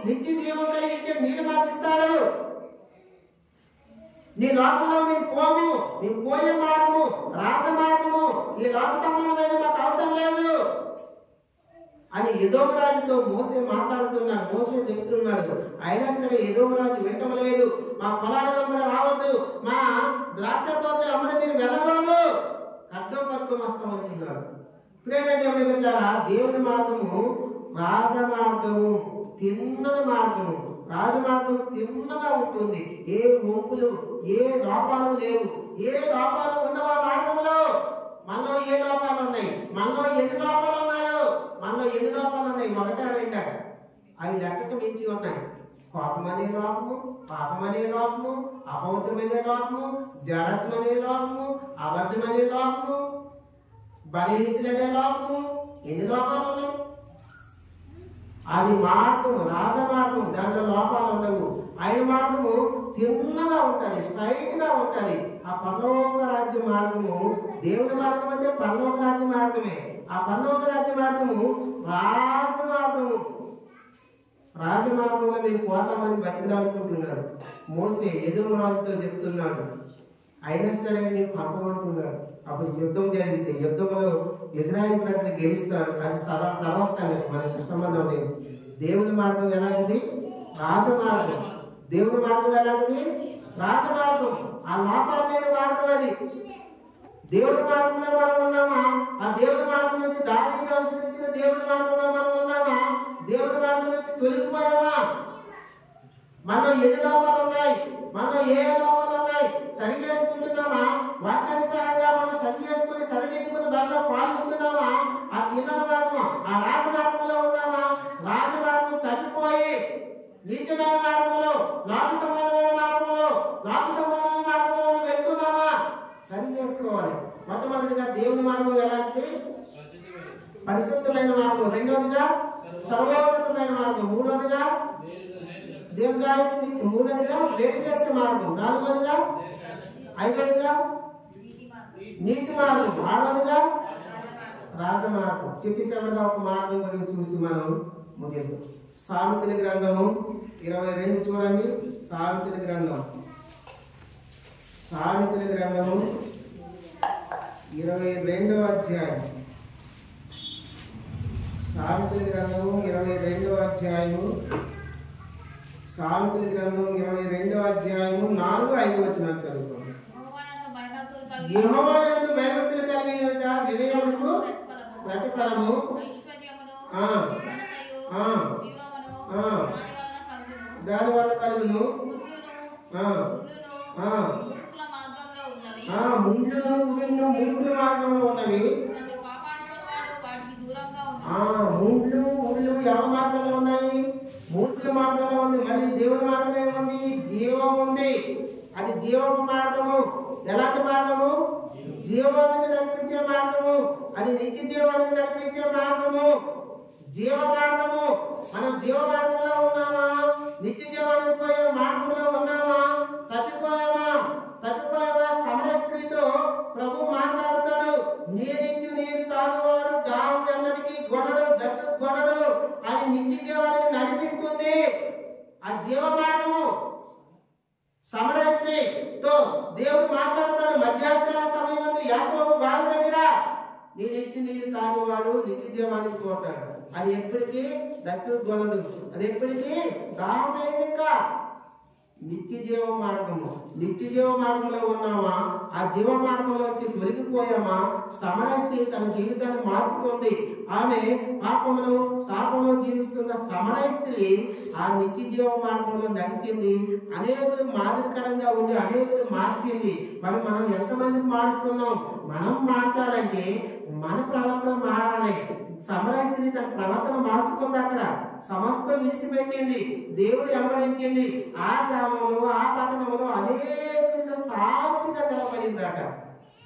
నిత్య జీవం కలిగించే నీరు మాకు ఇస్తాడు. నీ లోకంలో మేము పోము, మేము పోయే మార్గము రాజమార్గము. ఈ లోక సంబంధమైన మాకు అవసరం లేదు అని ఎదోము రాజుతో మోసే మాట్లాడుతున్నాడు. మోసే చెప్తున్నాడు. అయినా సరే ఎదోము రాజు వింటలేదు. మా పొలాల వెంబడి రావద్దు, మా ద్రాక్ష తోటల వెంబడి మీరు వెళ్ళకూడదు, ఖడ్గం పట్టుకొని వస్తామంటున్నాడు. ప్రేమ దేవుని బిడ్డలారా, దేవుని మార్గము రాజమార్గము, తిన్నని మార్గము. రాజమార్గము తిన్నగా ఉంటుంది. ఏ వంపులు, ఏ లోపాలు లేవు. ఏ లోపాలు ఉండవా మార్గంలో? మనలో ఏ లోపాలు ఉన్నాయి? మనలో ఎన్ని లోపాలు ఉన్నాయో? మనలో ఎన్ని లోపాలు ఉన్నాయి? ఒకటా రెండా? అవి లెక్కకు మించి ఉన్నాయి. కోపం అనే లోపము, పాపం అనే లోపము, అపవిత్రం అనే లోపము, జడత్వం అనే లోపము, అబద్ధం అనే లోపము, బలహీనతలు అనే లోపము. ఎన్ని లోపాలు ఉన్నాయి? అది మార్గము, రాజమార్గం. దాంట్లో లోపాలు ఉండవు. ఆయన మార్గము తిన్నగా ఉంటుంది, స్ట్రైట్ గా ఉంటుంది. ఆ పరలోక రాజ్య మార్గము, దేవుని మార్గం అంటే పరలోక రాజ్య మార్గమే. ఆ పరలోక రాజ్య మార్గము రాజమార్గము. రాజమార్గంలో మేము పోతామని బతిలాడుకుంటున్నాడు మోసే. ఎదోము రాజుతో చెప్తున్నాడు. అయినా సరే మేము పంపమంటున్నాడు. అప్పుడు యుద్ధం జరిగితే యుద్ధంలో ఇశ్రాయేలు ప్రజలు గెలుస్తారు. అది తలవస్తాను, మనకు సంబంధం లేదు. దేవుని మార్గం ఎలాంటిది? రాజమార్గం. దేవుని మార్గం ఎలాంటిది? రాజమార్గం. ఆ లోపాలు లేని మార్గం అది. దేవుని మార్గంలో మనం ఉన్నామా? ఆ దేవుని మార్గం నుంచి దావీదు అనుసరించిన దేవుని మార్గంలో మనం ఉన్నామా? దేవుని మార్గం నుంచి తొలగిపోయామా? మనలో ఎన్ని లోపాలు ఉన్నాయి? మనలో ఏ లోపాలు ఉన్నాయి? సరి చేసుకుంటున్నామా? వాక్యానుసారంగా మనం సరి చేసుకుని సరిదిద్దుకుని దానిలో పాల్గొంటున్నామా? ఆ తిన్నని మార్గం, ఆ రాజమార్గంలో ఉన్నామా? రాజమార్గం తప్పిపోయి నీచమైన మార్గంలో, లోక సంబంధమైన మార్గంలో మనం వెళ్తున్నామా? సరి చేసుకోవాలి. మొట్టమొదటిగా దేవుని మార్గం ఎలాంటిది? పరిశుద్ధమైన మార్గం. రెండవదిగా సర్వోన్నతమైన మార్గం. మూడవదిగా దీర్ఘాయుష్కి. మూడవదిగా వేడి చేసే మార్గం. నాలుగవదిగా, ఐదవదిగా నీతి మార్గం. ఆరవదిగా రాజమార్గం. చిట్టి చివరిగా ఒక మార్గం గురించి చూసి మనం ముగిద్దాం. సామెతల గ్రంథము 22 చూడండి. సామెతల గ్రంథము 22వ అధ్యాయం. సామెతల గ్రంథము 22వ అధ్యాయము. సామెతల గ్రంథం 22వ అధ్యాయము 4-5 వచనాలు చదువుకోండి. యెహోవా యందు భయభక్తులు కలిగిన వినయమునకు ప్రతిఫలము దాని వల్ల కలుగును. ముండ్లును ఉరులను మూర్ఖుల మార్గంలో ఉన్నవి. ముండ్లు ఉరులు ఎవరి మార్గంలో ఉన్నాయి? మూర్ఖుల మార్గంలో ఉంది. మరి దేవుని మార్గంలో ఏముంది? జీవం ఉంది. అది జీవపు మార్గము. ఎలాంటి మార్గము? జీవానికి నడిపించే మార్గము. అది నిత్య జీవానికి నడిపించే మార్గము, జీవ మార్గము. మనం జీవ మార్గంలో ఉన్నామా? నిత్య జీవానికి పోయే మార్గంలో ఉన్నామా? తప్పిపోయామా? సమరయ స్త్రీతో ప్రభు మాట్లాడతాడు. నీరిచ్చు నీరు తాగువాడు దాహం ఎన్నటికీ గొడడు, దట్టు గొడడు అని నిత్య జీవానికి నడిపిస్తుంది ఆ జీవ మార్గము. సమరయ స్త్రీతో దేవుడు మాట్లాడతాడు. మధ్యాహ్న సమయం ముందు యాకోబు బావి దగ్గర నీరిచ్చు నీరు తాగువాడు నిత్య జీవానికి పోతాడు. అది ఎప్పటికీ దట్టు గొడదు, అది ఎప్పటికీ దాహం లేదు. ఇంకా నిత్య జీవ మార్గము. నిత్య జీవ మార్గంలో ఉన్నామా? ఆ జీవ మార్గంలో వచ్చి తొలగిపోయామా? సమరయ స్త్రీ తన జీవితాన్ని మార్చుకుంది. ఆమె పాపములో శాపంలో జీవిస్తున్న సమరయ స్త్రీ ఆ నిత్య జీవ మార్గంలో నడిచింది. అనేకులు మాదిరికరంగా ఉండి అనేకులు మార్చింది. మరి మనం ఎంతమందికి మారుస్తున్నాం? మనం మార్చాలంటే మన ప్రవర్తన మారాలి. సమరయ స్త్రీ తన ప్రవర్తన మార్చుకుంది. అక్కడ సమస్తం విడిచిపెట్టింది, దేవుడు వెంబడించింది. ఆ గ్రామంలో ఆ పట్టణంలో అనేకులు సాక్షిగా నిలబడిందట.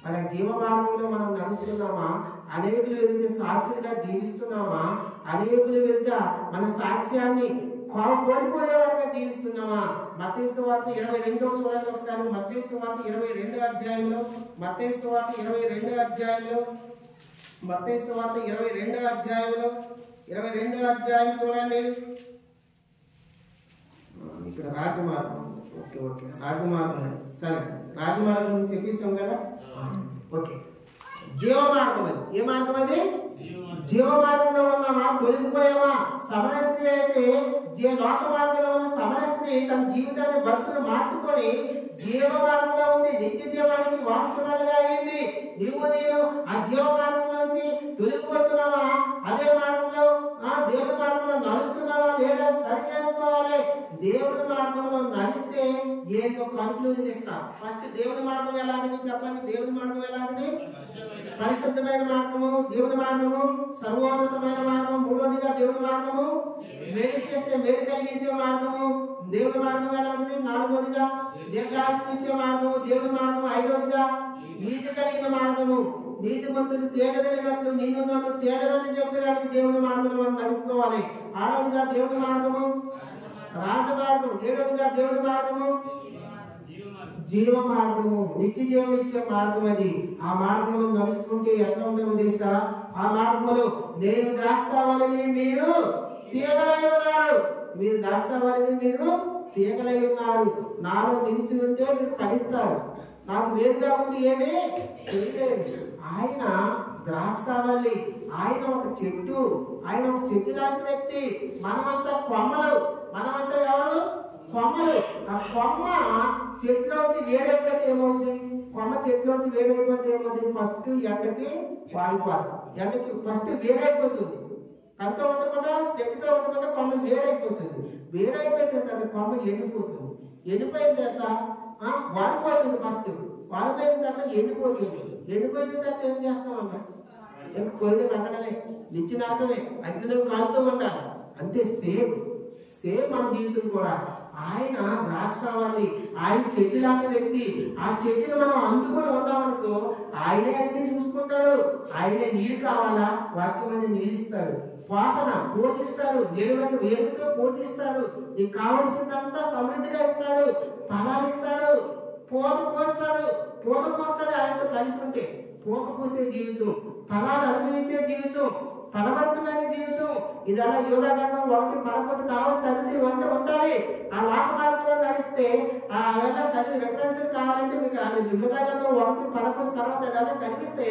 మన జీవ మార్గంలో మనం నడుస్తున్నామా? అనేకులు ఎదుట సాక్షిగా జీవిస్తున్నామా? అనేకులు ఎదుట మన సాక్ష్యాన్ని కోల్పోయేవారుగా జీవిస్తున్నామా? మత్తయి సువార్త 22 చూడండి ఒకసారి. మత్తయి సువార్త 22వ అధ్యాయంలో, మత్తయి సువార్త 22వ అధ్యాయంలో, మత్తయి సువార్త 22వ అధ్యాయంలో 22వ అధ్యాయం చూడండి. ఇక్కడ రాజమార్గం. ఓకే రాజమార్గం. సరే, రాజమార్గం గురించి చెప్పేసాం కదా. ఓకే, జీవ మార్గం. అది ఏ మార్గం? అది జీవ మార్గంలో ఉన్నామా? తొలగిపోయామా? సమరయ స్త్రీ అయితే లోక మార్గంలో ఉన్న సమరయ స్త్రీ తన జీవితాన్ని భక్తులు మార్చుకొని జీవ మార్గంలో ఉంది. నిత్య జీవానికి వారసురాలుగా అయింది. నేను ఆ జీవ మార్గంలో నుంచి తొలగిపోతున్నావా? అదే మార్గంలో దేవుని మార్గంలో నడుస్తున్నావా లేదా సరి చేసుకోవాలి. దేవుని మార్గంలో నడిస్తే ఏంటో కన్క్లూజన్ ఇస్తా. ఫస్ట్ దేవుని మార్గం ఎలాంటిది చెప్పండి. దేవుని మార్గం ఎలాంటిది? పరిశుద్ధమైన మార్గము, దేవుని మార్గము, సర్వోన్నతమైన మార్గం. మూడవదిగా దేవుని మార్గము మేలు చేసే, మేలు కలిగించే మార్గము. దేవుని మార్గం ఎలాంటిది? నాలుగవదిగా దీర్ఘాయుష్ను ఇచ్చే మార్గము, దేవుని మార్గం. ఐదవదిగా నీతి కలిగిన మార్గము. నీతిమంతులు తేజరినట్లు నిన్ను నన్ను తేజరని చెప్పడానికి దేవుని మార్గంలో మనం నడుచుకోవాలి. ఆరవదిగా దేవుని మార్గము రాజమార్గం. ఏడవదిగా దేవుని మార్గము జీవ మార్గము, నిత్య జీవం ఇచ్చే మార్గం. అది ఆ మార్గంలో నడుచుకుంటే ఎట్లా ఉంటుందో తెలుసా? ఆ మార్గంలో నేను ద్రాక్షావళిని, మీరు తీగలై ఉన్నారు. మీరు ద్రాక్షావళిని, మీరు తీగలై ఉన్నారు. నాలో నిలిచి ఉంటే మీరు ఫలిస్తారు. నాకు వేరుగా ఉంది ఏమీ చేయలేదు. ఆయన ద్రాక్షావళి, ఆయన ఒక చెట్టు, ఆయన ఒక చెట్టు లాంటి వ్యక్తి. మనమంతా కొమ్మలు. మనమంతా ఎవరు? కొమ్మలు. ఆ కొమ్మ చెట్లోంచి వేడైపోతే ఏమవుతుంది? కొమ్మ చెట్లోంచి వేడైపోతే ఏమవుతుంది? ఫస్ట్ ఎండకి వాడిపోతుంది. ఎండకి ఫస్ట్ వేడైపోతుంది. కంతో ఉండకుండా, చెట్టుతో ఉండకుండా కొమ్మ వేరైపోతుంది. వేరైపోయిన తర్వాత కొమ్మ ఎండిపోతుంది. ఎండిపోయిన తర్వాత వాడిపోతుంది. ఫస్ట్ వాడిపోయిన తర్వాత ఎండిపోతుంది. ఎండిపోయిన తర్వాత ఏం చేస్తామన్నా? పొయ్యి నక్కడమే, నిచ్చి నరకమే, అగ్నిలో కాలుతూ ఉండాలి. అంతే. సేమ్ మన జీవితం కూడా. ఆయన ద్రాక్షావళి, ఆయన చెట్టు లాంటి వ్యక్తి. ఆ చెట్టుని మనం అందుకొని ఉన్నామనుకో ఆయనే అన్ని చూసుకుంటాడు. ఆయనే నీరు కావాలా వాక్యం మీద నీరు ఇస్తాడు, పోషిస్తాడు, వేరుతో పోషిస్తాడు. నీకు కావలసిందంతా సమృద్ధిగా ఇస్తాడు, ఫలాలు ఇస్తాడు, పూత పోస్తాడు. ఆయనతో కలిసి ఉంటే పూత పోసే జీవితం, ఫలాలు అనుభవించే జీవితం, ఫలవంతమైన జీవితం. ఇదలా యోధాగంధం 1:11 తర్వాత చదివితే ఉంటుంది. ఆ లోక మార్గంలో నడిస్తే అవన్నీ చదివి రెఫరెన్స్ కావాలంటే మీకు అది యోధాగంధం 1:11 తర్వాత ఏదైనా చదివిస్తే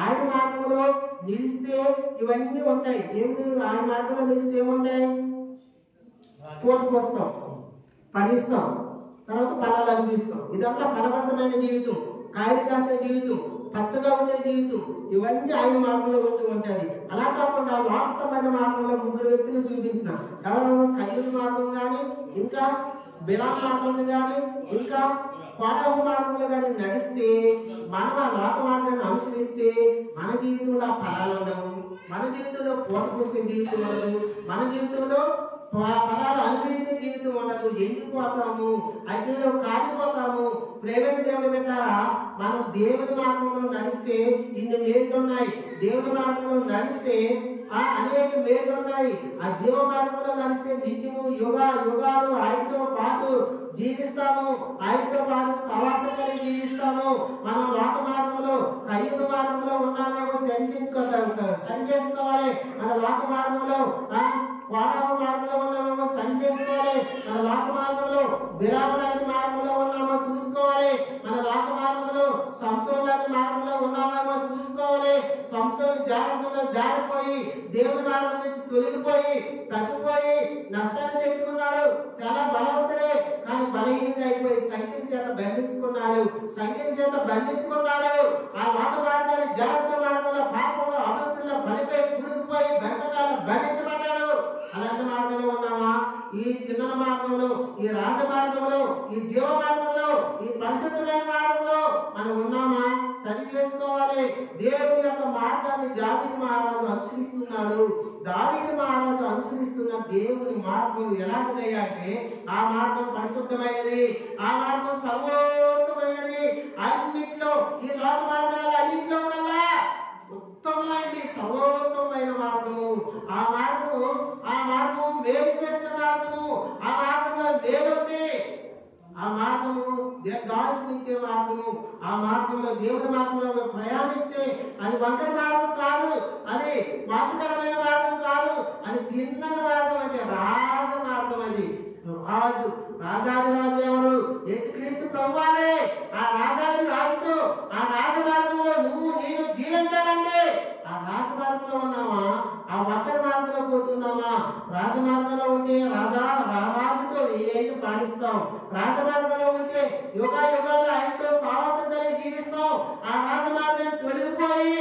ఆయన మార్గంలో నిలిస్తే ఇవన్నీ ఉంటాయి. ఏంటి ఆయన మార్గంలో నిలిస్తే ఏముంటాయి? పూత పోస్తాం, ఫలిస్తాం, తర్వాత ఫలాలు అనిపిస్తాం. ఇదంతా ఫలవంతమైన జీవితం, కాయలు కాసే జీవితం, పచ్చగా ఉండే జీవితం. ఇవన్నీ ఆయన మార్గంలో ఉంటూ ఉంటుంది. అలా కాకుండా లోకసమైన మార్గంలో 3 వ్యక్తులు చూపించిన కేవలం కయ్యూరు మార్గం కానీ, ఇంకా బిలాం మార్గంలో కానీ, ఇంకా కోరహు మార్గంలో కానీ నడిస్తే, మనం ఆ లోక మార్గాన్ని అనుసరిస్తే మన జీవితంలో ఫలాలు ఉండవు, మన జీవితంలో పూట పోసే జీవితం ఉండదు, మన జీవితంలో ఫలాలు అనుభవించే జీవితం ఉండదు. ఎండిపోతాము, అగ్నిలో కాలిపోతాము. ప్రేమైన దేవుని బిడ్డలారా, మనం దేవుని మార్గంలో నడిస్తే ఇన్ని మేలు ఉన్నాయి. దేవుని మార్గంలో నడిస్తే అనేక మేలు ఉన్నాయి. ఆ జీవ మార్గంలో నడిస్తే నిత్యము యుగాలు ఆయనతో పాటు జీవిస్తాము, ఆయనతో పాటు సవాసం కలిగి జీవిస్తాము. మనం లోక మార్గంలో కయ్యూరు మార్గంలో ఉన్నామేమో సరి చేసుకోవాలి. మన లోక మార్గంలో కోరహు మార్గంలో ఉన్నామేమో సరి చేసుకోవాలి. మన లోక మార్గంలో బిలాము లాంటి మార్గంలో ఉన్నామో చూసుకోవాలి. మన లోక మార్గంలో సంసోను లాంటి మార్గంలో ఉన్నామేమో చూసుకోవాలి. సంసోను జాగ్రత్తలో జారిపోయి దేవుని మార్గం నుంచి తొలగిపోయి తగ్గిపోయి నష్టాన్ని తెచ్చుకున్నాడు. చాలా బలవంతుడే, కానీ బలహీనుడు అయిపోయి సంఖ్యల చేత బంధించుకున్నాడు. ఆ లోక మార్గాన్ని జాగ్రత్త మార్గంలో పాపంలో అభివృద్ధిలో బలిపై కూరుకుపోయి బంధకాలు బంధించబడ్డాడు. అలాంటి మార్గంలో ఉన్నామా? ఈ తిన్న మార్గంలో, ఈ రాజ మార్గంలో, ఈ జీవ మార్గంలో, ఈ పరిశుద్ధమైన మార్గంలో మనం ఉన్నామా? సరి చేసుకోవాలి. దేవుని యొక్క మార్గాన్ని దావీదు మహారాజు అనుసరిస్తున్నాడు. దావీదు మహారాజు అనుసరిస్తున్న దేవుని మార్గం ఎలాంటిదయ్యా అంటే, ఆ మార్గం పరిశుద్ధమైనది, ఆ మార్గం సర్వోత్తమైనది. అన్నిట్లో, ఈ లోక మార్గాలు అన్నింటిలో కల్లా ఉత్తమమైనది, సర్వోత్తమైన మార్గము. ఆ మార్గము మేలు చేసిన మార్గము. ఆ మార్గంలో మేలుంది. ఆ మార్గము దీర్ఘాయుష్నిచ్చే మార్గము. ఆ మార్గంలో దేవుడి మార్గంలో ప్రయాణిస్తే అది వంకర మార్గం కాదు, అది వాసకరమైన మార్గం కాదు, అది తిన్నని మార్గం. అంటే రాజ మార్గం. అది రాజాది ఎవరు? యేసుక్రీస్తు ప్రభువారే. ఆ రాజాది రాజుతో ఆ రాజ మార్గంలో నేను జీవించాలంటే ఆ రాజ మార్గంలో ఉన్నామా? ఆ వంకర మార్గంలో పోతున్నామా? రాజ మార్గంలో ఉంటే రాజుతో ఏంటి పాలిస్తాం. రాజ మార్గంలో ఉంటే యుగాలు ఆయనతో సావాసం కలిగి జీవిస్తాం. ఆ రాజ మార్గాన్ని తొలగిపోయి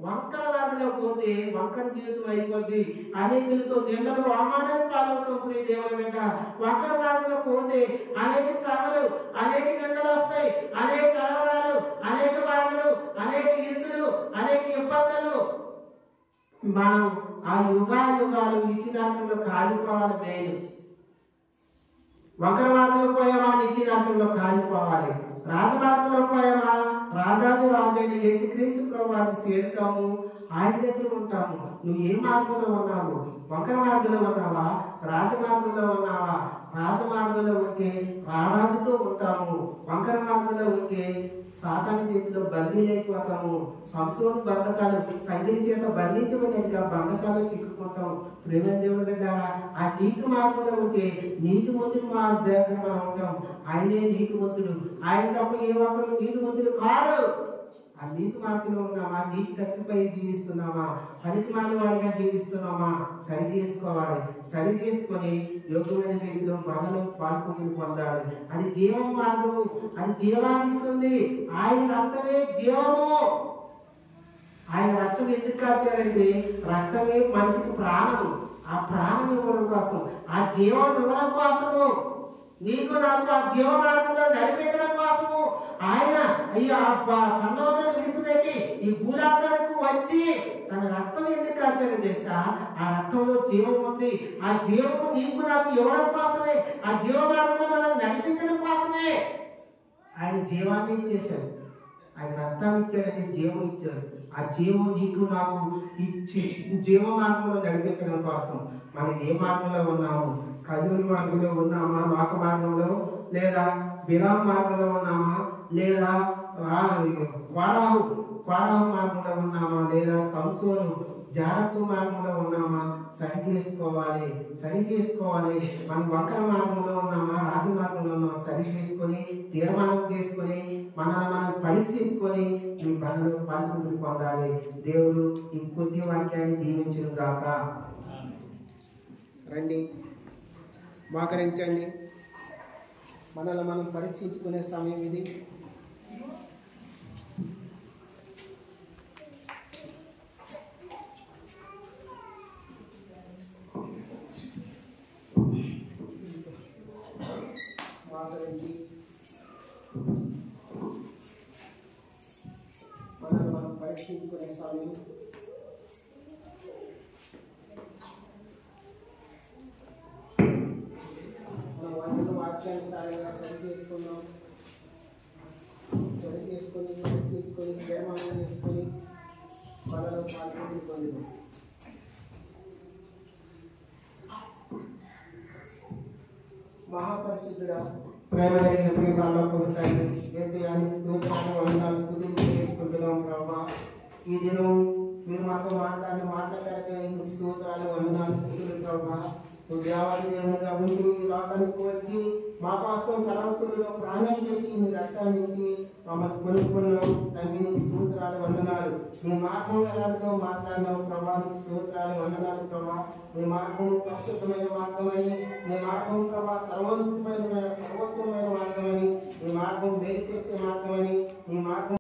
వంకర మార్గంలో పోతే వంకర జీవితం అయిపోద్ది. అనేకులతో నిందలు అవమానాలు పాలవుతాం. ప్రియ దేవుని మీద వంకర మార్గంలో పోతే అనేక శ్రమలు, అనేక నిందలు వస్తాయి, అనేక కలవరాలు, అనేక బాధలు, అనేక ఇరుకులు, అనేక ఇబ్బందులు. మనం ఆ యుగాలు నిత్యదార్థంలో కాలిపోవాలి. మేలు వంకర మార్గంలో పోయామా? నిత్యదార్థంలో కాలిపోవాలి. రాజమార్గంలో పోయామా? రాజాది రాజైన యేసుక్రీస్తు ప్రభువారిని చేరుతాము, ఆయన దగ్గర ఉంటాము. నువ్వు ఏ మార్గంలో ఉన్నావు? వంకర మార్గంలో ఉన్నావా? రాజమార్గంలో ఉన్నావా? రాజమార్గంలో ఉంటే రారాజుతో ఉంటాము. వంకర మార్గంలో ఉంటే సాతాను చేతిలో బందీలైపోతాము. సంసోను బంధకాలు సంఖ్యల చేత బంధించబడినట్టుగా బంధకాలు చిక్కుకుంటాం. ప్రేమ దేవుని దగ్గర ఆ నీతి మార్గంలో ఉంటే నీతిమంతుడు మా దగ్గర మనం ఉంటాం. ఆయనే నీతిమంతుడు. ఆయన తప్ప ఏ ఒక్కరు నీతిమంతుడు కాదు. ఆ నీతి మార్గంలో ఉన్నామా? నీతి తప్పిపై జీవిస్తున్నామా? పనికి మాలిన వారిగా జీవిస్తున్నామా? సరి చేసుకోవాలి. సరి చేసుకొని యోగ్యమైన రీతిలో మనలో పాల్పొందులు పొందాలి. అది జీవం మార్గము, అది జీవాన్ని ఇస్తుంది. ఆయన రక్తమే జీవము. ఆయన రక్తం ఎందుకు కాచారంటే రక్తమే మనిషికి ప్రాణము. ఆ ప్రాణం ఇవ్వడం కోసం, ఆ జీవం ఇవ్వడం కోసము, నీకు నాకు ఆ జీవ మార్గంలో నడిపించడం కోసము ఆయన పన్నోలను విడిచిపెట్టి ఈ భూలోకాలకు వచ్చి తన రక్తం ఎందుకు కాచారో తెలుసా? ఆ రక్తంలో జీవం ఉంది. ఆ జీవము నీకు నాకు ఇవ్వడం కోసమే, ఆ జీవ మార్గంలో మనల్ని నడిపించడం కోసమే ఆయన జీవాన్ని ఇచ్చేశాడు. ఆయన రక్తాన్ని ఇచ్చాడంటే జీవం ఇచ్చాడు. ఆ జీవం నీకు నాకు ఇచ్చి జీవ మార్గంలో నడిపించడం కోసం మనం ఏ మార్గంలో ఉన్నాము? కయ్యూరు మార్గంలో ఉన్నామా? లోక మార్గంలో, లేదా బిలాం మార్గంలో ఉన్నామా? లేదా కోరహు మార్గంలో ఉన్నామా? లేదా సంసోను జాగ్రత్త మార్గంలో ఉన్నామా సరి చేసుకోవాలి. మనం వంకర మార్గంలో ఉన్నామా రాజమార్గంలో ఉన్నామా సరి చేసుకొని తీర్మానం చేసుకొని మనల్ని మనం పరీక్షించుకొని ఈ పనులు పాల్గొని పొందాలి. దేవుడు ఈ కొద్ది వాక్యాన్ని దీవించును గాక. రండి మోకరించండి. మనల్ని మనం పరీక్షించుకునే సమయం ఇది. మనల్ని మనం పరీక్షించుకునే సమయం. వాక్యానుసారంగా సరి చేసుకొని పరీక్షించుకొని తీర్మానం చేసుకొని పనులు పాల్గొని మహాపరిశుద్ధుడా ప్రేమ కలిగిన పరలోకపు తండ్రి యేసయ్యానికి స్తోత్రాలు వందనాలు స్తుతులు చేసుకుంటున్నాం ప్రభువా. ఈ దినం మీరు మాతో మాట్లాడక ఇంటికి స్తోత్రాలు వందనాలు స్తుతులు ప్రభువా. దేవాది దేవునిగా ఉండి లోకానికి వచ్చి మా కోసం కలవసంలో ప్రాణాన్ని పెట్టి నీ రక్తాన్ని ఇచ్చి మమ్మల్ని కొనుక్కున్నావు. తండ్రి నీకు స్తోత్రాలు వందనాలు. నీ మార్గం ఎలాంటిదో మాట్లాడినావు ప్రభా, నీకు స్తోత్రాలు వందనాలు ప్రభా. నీ మార్గం పరిశుద్ధమైన మార్గమని, నీ మార్గం ప్రభా సర్వోత్తమైన మార్గమని, నీ మార్గం వేరు చేసే మార్గమని, నీ మార్గం